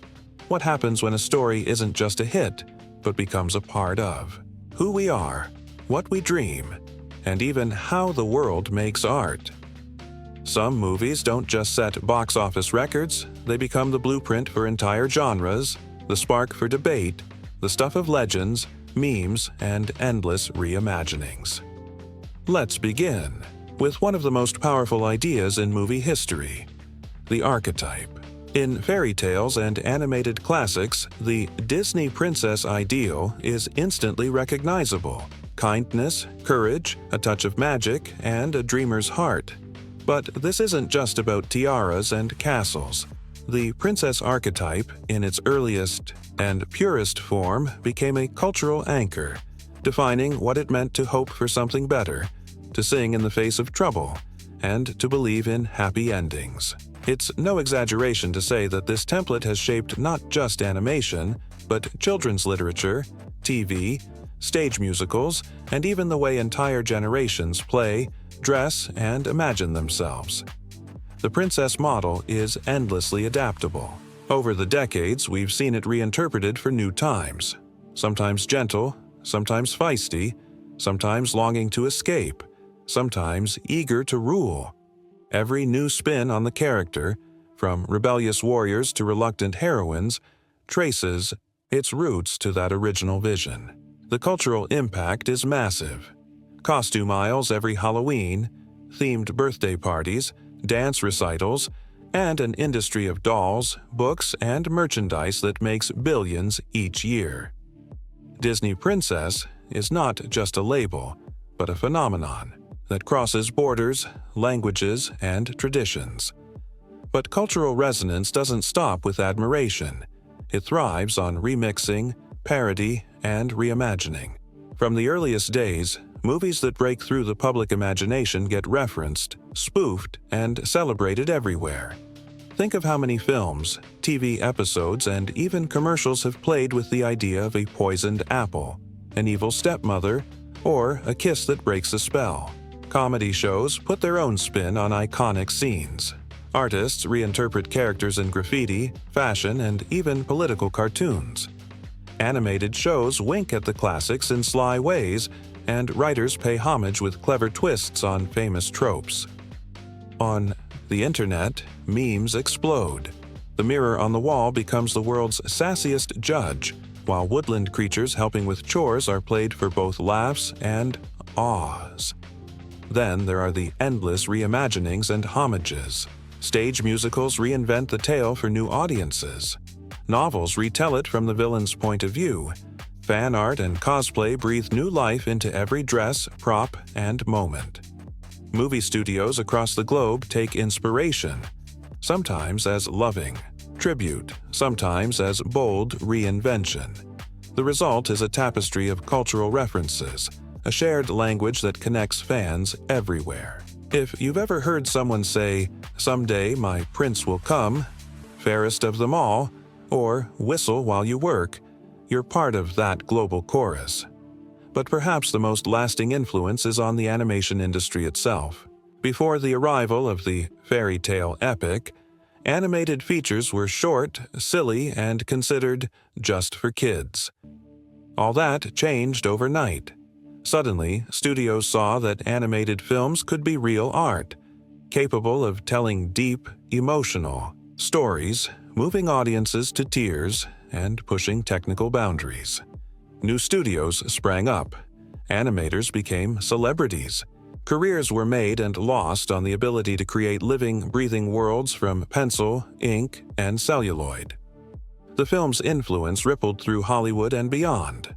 A: What happens when a story isn't just a hit, but becomes a part of who we are, what we dream, and even how the world makes art. Some movies don't just set box office records, they become the blueprint for entire genres, the spark for debate, the stuff of legends, memes, and endless reimaginings. Let's begin with one of the most powerful ideas in movie history, the archetype. In fairy tales and animated classics, the Disney princess ideal is instantly recognizable: kindness, courage, a touch of magic, and a dreamer's heart. But this isn't just about tiaras and castles. The princess archetype, in its earliest and purest form, became a cultural anchor, defining what it meant to hope for something better, to sing in the face of trouble, and to believe in happy endings. It's no exaggeration to say that this template has shaped not just animation, but children's literature, TV, stage musicals, and even the way entire generations play, dress, and imagine themselves. The princess model is endlessly adaptable. Over the decades, we've seen it reinterpreted for new times. Sometimes gentle, sometimes feisty, sometimes longing to escape, sometimes eager to rule. Every new spin on the character, from rebellious warriors to reluctant heroines, traces its roots to that original vision. The cultural impact is massive. Costume aisles every Halloween, themed birthday parties, dance recitals, and an industry of dolls, books, and merchandise that makes billions each year. Disney Princess is not just a label, but a phenomenon that crosses borders, languages, and traditions. But cultural resonance doesn't stop with admiration. It thrives on remixing, parody, and reimagining. From the earliest days, movies that break through the public imagination get referenced, spoofed, and celebrated everywhere. Think of how many films, TV episodes, and even commercials have played with the idea of a poisoned apple, an evil stepmother, or a kiss that breaks a spell. Comedy shows put their own spin on iconic scenes. Artists reinterpret characters in graffiti, fashion, and even political cartoons. Animated shows wink at the classics in sly ways, and writers pay homage with clever twists on famous tropes. On the internet, memes explode. The mirror on the wall becomes the world's sassiest judge, while woodland creatures helping with chores are played for both laughs and awes. Then there are the endless reimaginings and homages. Stage musicals reinvent the tale for new audiences. Novels retell it from the villain's point of view. Fan art and cosplay breathe new life into every dress, prop, and moment. Movie studios across the globe take inspiration, sometimes as loving tribute, sometimes as bold reinvention. The result is a tapestry of cultural references, a shared language that connects fans everywhere. If you've ever heard someone say, "Someday my prince will come," "Fairest of them all," or "Whistle while you work," you're part of that global chorus. But perhaps the most lasting influence is on the animation industry itself. Before the arrival of the fairy tale epic, animated features were short, silly, and considered just for kids. All that changed overnight. Suddenly, studios saw that animated films could be real art, capable of telling deep, emotional stories, moving audiences to tears, and pushing technical boundaries. New studios sprang up. Animators became celebrities. Careers were made and lost on the ability to create living, breathing worlds from pencil, ink, and celluloid. The film's influence rippled through Hollywood and beyond.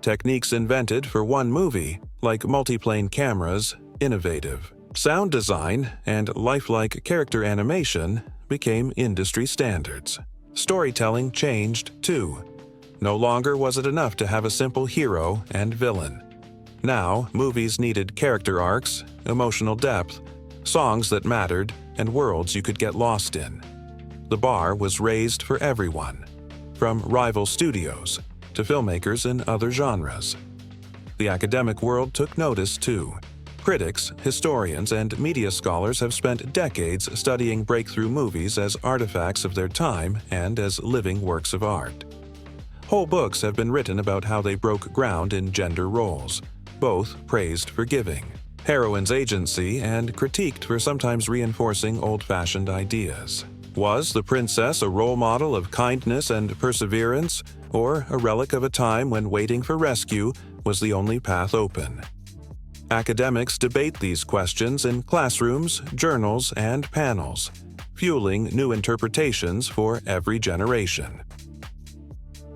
A: Techniques invented for one movie, like multiplane cameras, innovative sound design, and lifelike character animation, became industry standards. Storytelling changed too. No longer was it enough to have a simple hero and villain. Now, movies needed character arcs, emotional depth, songs that mattered, and worlds you could get lost in. The bar was raised for everyone, from rival studios to filmmakers in other genres. The academic world took notice too. Critics, historians, and media scholars have spent decades studying breakthrough movies as artifacts of their time and as living works of art. Whole books have been written about how they broke ground in gender roles, both praised for giving, heroine's agency, and critiqued for sometimes reinforcing old-fashioned ideas. Was the princess a role model of kindness and perseverance, or a relic of a time when waiting for rescue was the only path open? Academics debate these questions in classrooms, journals, and panels, fueling new interpretations for every generation.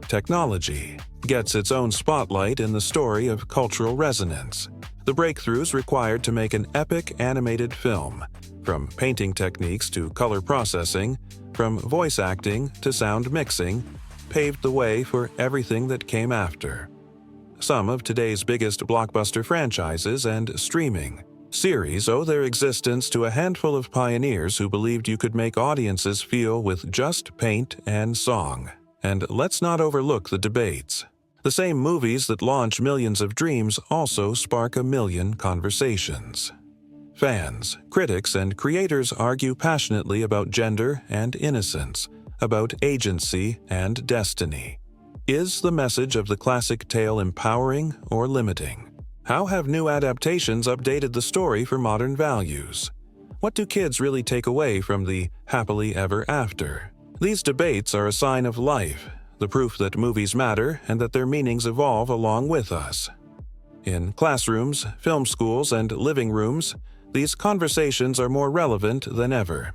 A: Technology gets its own spotlight in the story of cultural resonance. The breakthroughs required to make an epic animated film, from painting techniques to color processing, from voice acting to sound mixing, paved the way for everything that came after. Some of today's biggest blockbuster franchises and streaming series owe their existence to a handful of pioneers who believed you could make audiences feel with just paint and song. And let's not overlook the debates. The same movies that launch millions of dreams also spark a million conversations. Fans, critics, and creators argue passionately about gender and innocence, about agency and destiny. Is the message of the classic tale empowering or limiting? How have new adaptations updated the story for modern values? What do kids really take away from the happily ever after? These debates are a sign of life, the proof that movies matter and that their meanings evolve along with us. In classrooms, film schools, and living rooms, these conversations are more relevant than ever.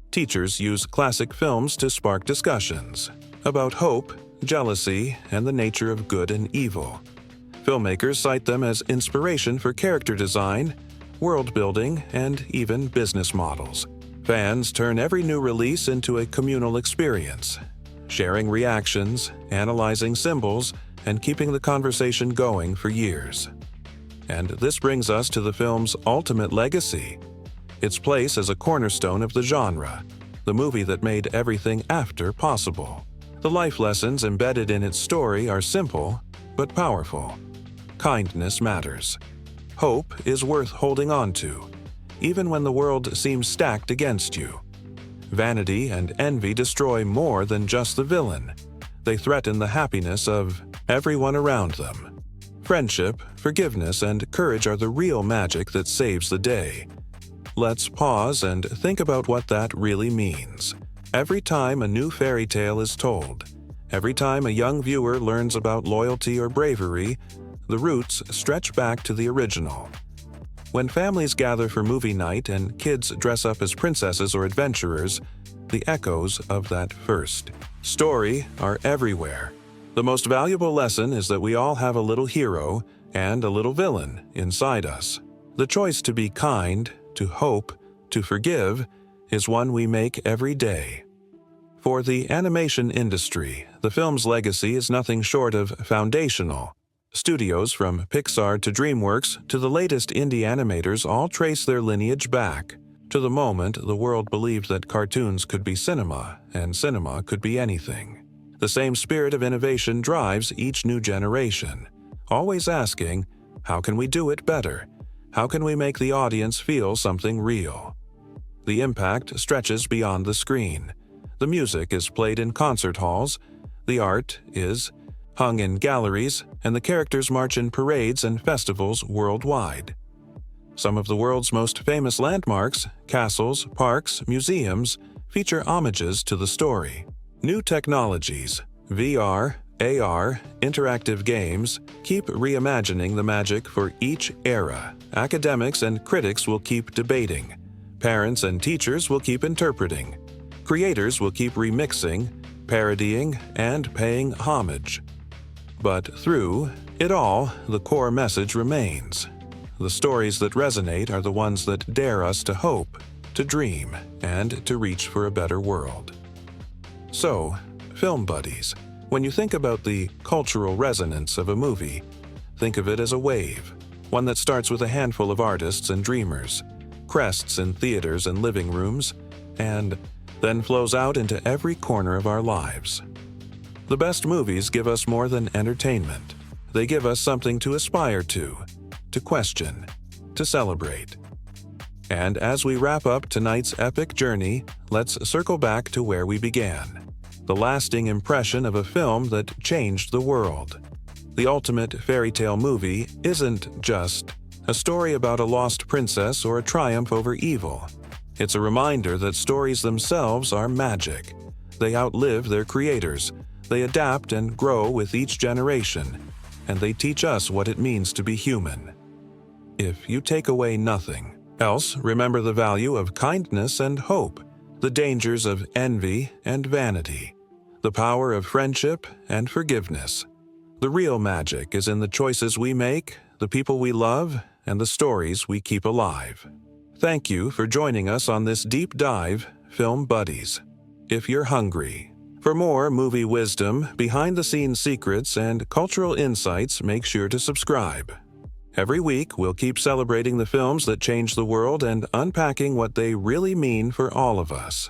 A: Teachers use classic films to spark discussions about hope, jealousy, and the nature of good and evil. Filmmakers cite them as inspiration for character design, world building, and even business models. Fans turn every new release into a communal experience, sharing reactions, analyzing symbols, and keeping the conversation going for years. And this brings us to the film's ultimate legacy, its place as a cornerstone of the genre, the movie that made everything after possible. The life lessons embedded in its story are simple but powerful. Kindness matters. Hope is worth holding on to, even when the world seems stacked against you. Vanity and envy destroy more than just the villain. They threaten the happiness of everyone around them. Friendship, forgiveness, and courage are the real magic that saves the day. Let's pause and think about what that really means. Every time a new fairy tale is told, every time a young viewer learns about loyalty or bravery, the roots stretch back to the original. When families gather for movie night and kids dress up as princesses or adventurers, the echoes of that first story are everywhere. The most valuable lesson is that we all have a little hero and a little villain inside us. The choice to be kind, to hope, to forgive is one we make every day. For the animation industry, the film's legacy is nothing short of foundational. Studios from Pixar to DreamWorks to the latest indie animators all trace their lineage back to the moment the world believed that cartoons could be cinema and cinema could be anything. The same spirit of innovation drives each new generation, always asking, how can we do it better? How can we make the audience feel something real? The impact stretches beyond the screen. The music is played in concert halls, the art is hung in galleries, and the characters march in parades and festivals worldwide. Some of the world's most famous landmarks, castles, parks, museums, feature homages to the story. New technologies, VR, AR, interactive games, keep reimagining the magic for each era. Academics and critics will keep debating. Parents and teachers will keep interpreting. Creators will keep remixing, parodying, and paying homage. But through it all, the core message remains. The stories that resonate are the ones that dare us to hope, to dream, and to reach for a better world. So, film buddies, when you think about the cultural resonance of a movie, think of it as a wave, one that starts with a handful of artists and dreamers, crests in theaters and living rooms, and then flows out into every corner of our lives. The best movies give us more than entertainment. They give us something to aspire to question, to celebrate. And as we wrap up tonight's epic journey, let's circle back to where we began. The lasting impression of a film that changed the world. The ultimate fairy tale movie isn't just a story about a lost princess or a triumph over evil. It's a reminder that stories themselves are magic. They outlive their creators. They adapt and grow with each generation, and they teach us what it means to be human. If you take away nothing else, remember the value of kindness and hope, the dangers of envy and vanity, the power of friendship and forgiveness. The real magic is in the choices we make, the people we love, and the stories we keep alive. Thank you for joining us on this deep dive, Film Buddies. If you're hungry for more movie wisdom, behind-the-scenes secrets, and cultural insights, make sure to subscribe. Every week, we'll keep celebrating the films that change the world and unpacking what they really mean for all of us.